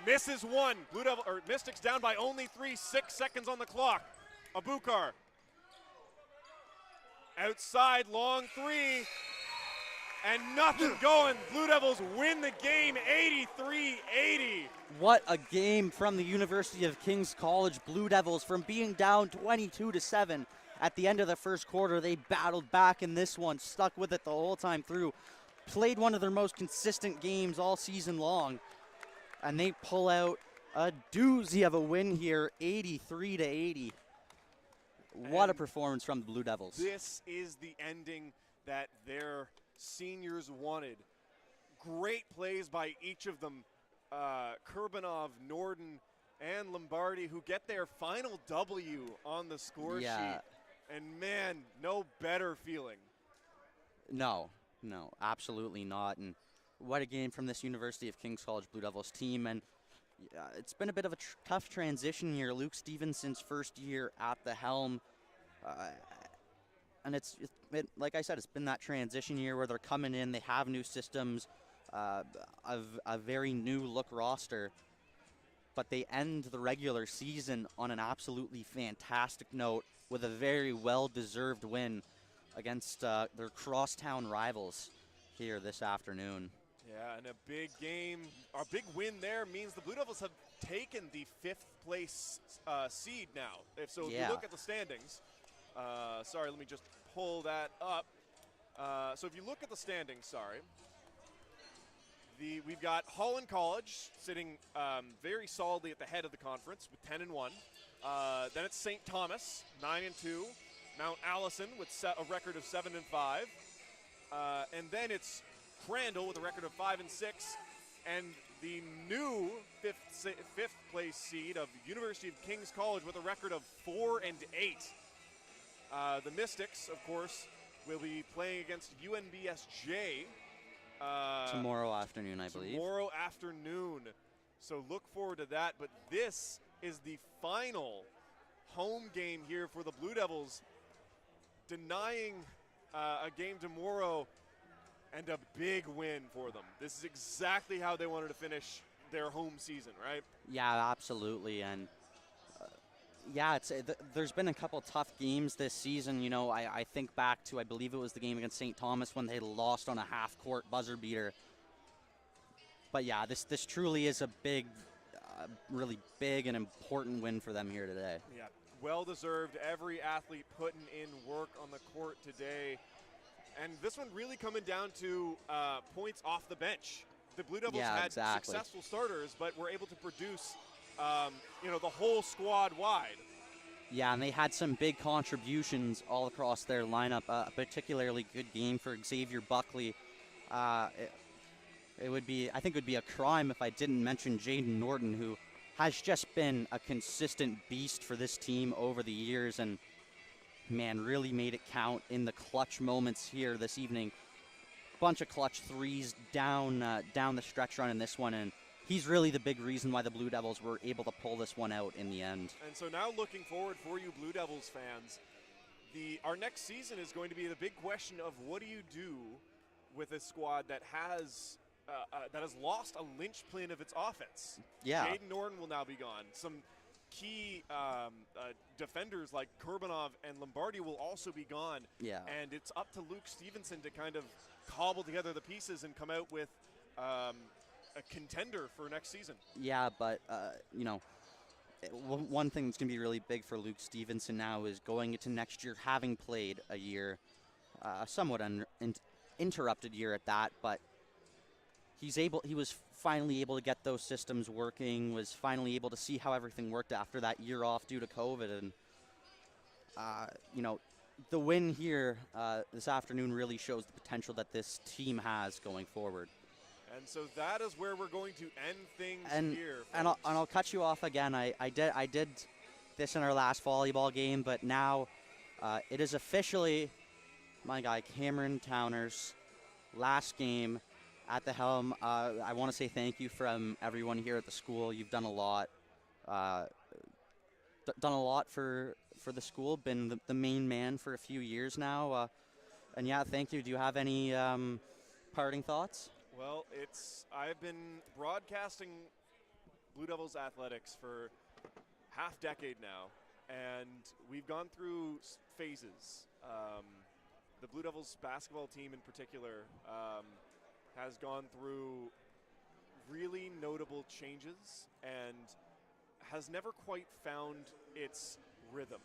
Misses one. Mystics down by only 3, 6 seconds on the clock. Abukar. Outside, long 3. And nothing going. Blue Devils win the game 83-80. What a game from the University of King's College Blue Devils. From being down 22-7 at the end of the first quarter, they battled back in this one, stuck with it the whole time through, played one of their most consistent games all season long, and they pull out a doozy of a win here, 83-80. What a performance from the Blue Devils. This is the ending that their seniors wanted. Great plays by each of them, Kurbanov, Norden, and Lombardi, who get their final W on the score sheet. And, man, no better feeling. No, absolutely not. And what a game from this University of King's College Blue Devils team. And it's been a bit of a tough transition year. Luke Stevenson's first year at the helm. And like I said, it's been that transition year where they're coming in, they have new systems, a very new look roster, but they end the regular season on an absolutely fantastic note with a very well-deserved win against their crosstown rivals here this afternoon. Yeah, and a big game, our big win there means the Blue Devils have taken the 5th place seed now. If you look at the standings, sorry, let me just pull that up. So if you look at the standings, we've got Holland College sitting very solidly at the head of the conference with 10-1. Then it's St. Thomas, 9-2. Mount Allison with a record of 7-5. And then it's Crandall with a record of 5-6. And the new fifth place seed of University of King's College with a record of 4-8. The Mystics, of course, will be playing against UNBSJ tomorrow afternoon, I believe. Tomorrow afternoon. So look forward to that. But this is the final home game here for the Blue Devils, denying a game tomorrow and a big win for them. This is exactly how they wanted to finish their home season, right? Yeah, absolutely. And there's been a couple tough games this season. You know, I think back to, I believe it was the game against St. Thomas when they lost on a half-court buzzer beater. But yeah, this truly is a big, really big and important win for them here today. Yeah, well-deserved. Every athlete putting in work on the court today. And this one really coming down to points off the bench. The Blue Devils had successful starters, but were able to produce the whole squad wide. Yeah, and they had some big contributions all across their lineup. A particularly good game for Xavier Buckley. I think it would be a crime if I didn't mention Jaden Norton, who has just been a consistent beast for this team over the years, and man, really made it count in the clutch moments here this evening. Bunch of clutch threes down the stretch run in this one, and he's really the big reason why the Blue Devils were able to pull this one out in the end. And so now looking forward for you Blue Devils fans, our next season is going to be the big question of what do you do with a squad that has lost a linchpin of its offense. Yeah. Jaden Norton will now be gone. Some key defenders like Kurbanov and Lombardi will also be gone. Yeah. And it's up to Luke Stevenson to kind of cobble together the pieces and come out with a contender for next season. Yeah, but, one thing that's going to be really big for Luke Stevenson now is going into next year, having played a year, somewhat interrupted year at that, but he was finally able to get those systems working, was finally able to see how everything worked after that year off due to COVID. And, the win here this afternoon really shows the potential that this team has going forward. And so that is where we're going to end things here. And I'll cut you off again. I did this in our last volleyball game, but now it is officially my guy Cameron Towner's last game at the helm. I want to say thank you from everyone here at the school. You've done a lot. Done a lot for the school. Been the main man for a few years now. And yeah, thank you. Do you have any parting thoughts? Well, I've been broadcasting Blue Devils athletics for half decade now, and we've gone through phases. The Blue Devils basketball team in particular has gone through really notable changes and has never quite found its rhythm.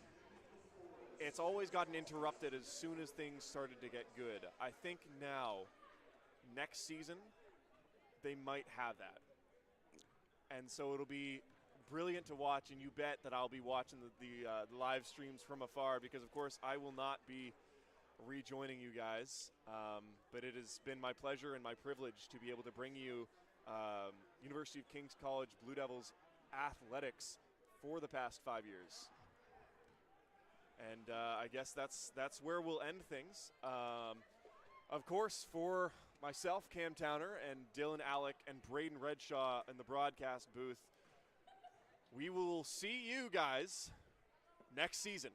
It's always gotten interrupted as soon as things started to get good. I think now, next season, they might have that. And so it'll be brilliant to watch, and you bet that I'll be watching the live streams from afar because, of course, I will not be rejoining you guys, but it has been my pleasure and my privilege to be able to bring you University of King's College Blue Devils athletics for the past 5 years. And I guess that's where we'll end things. Of course, for myself, Cam Towner, and Dylan Alec and Braden Redshaw in the broadcast booth, we will see you guys next season.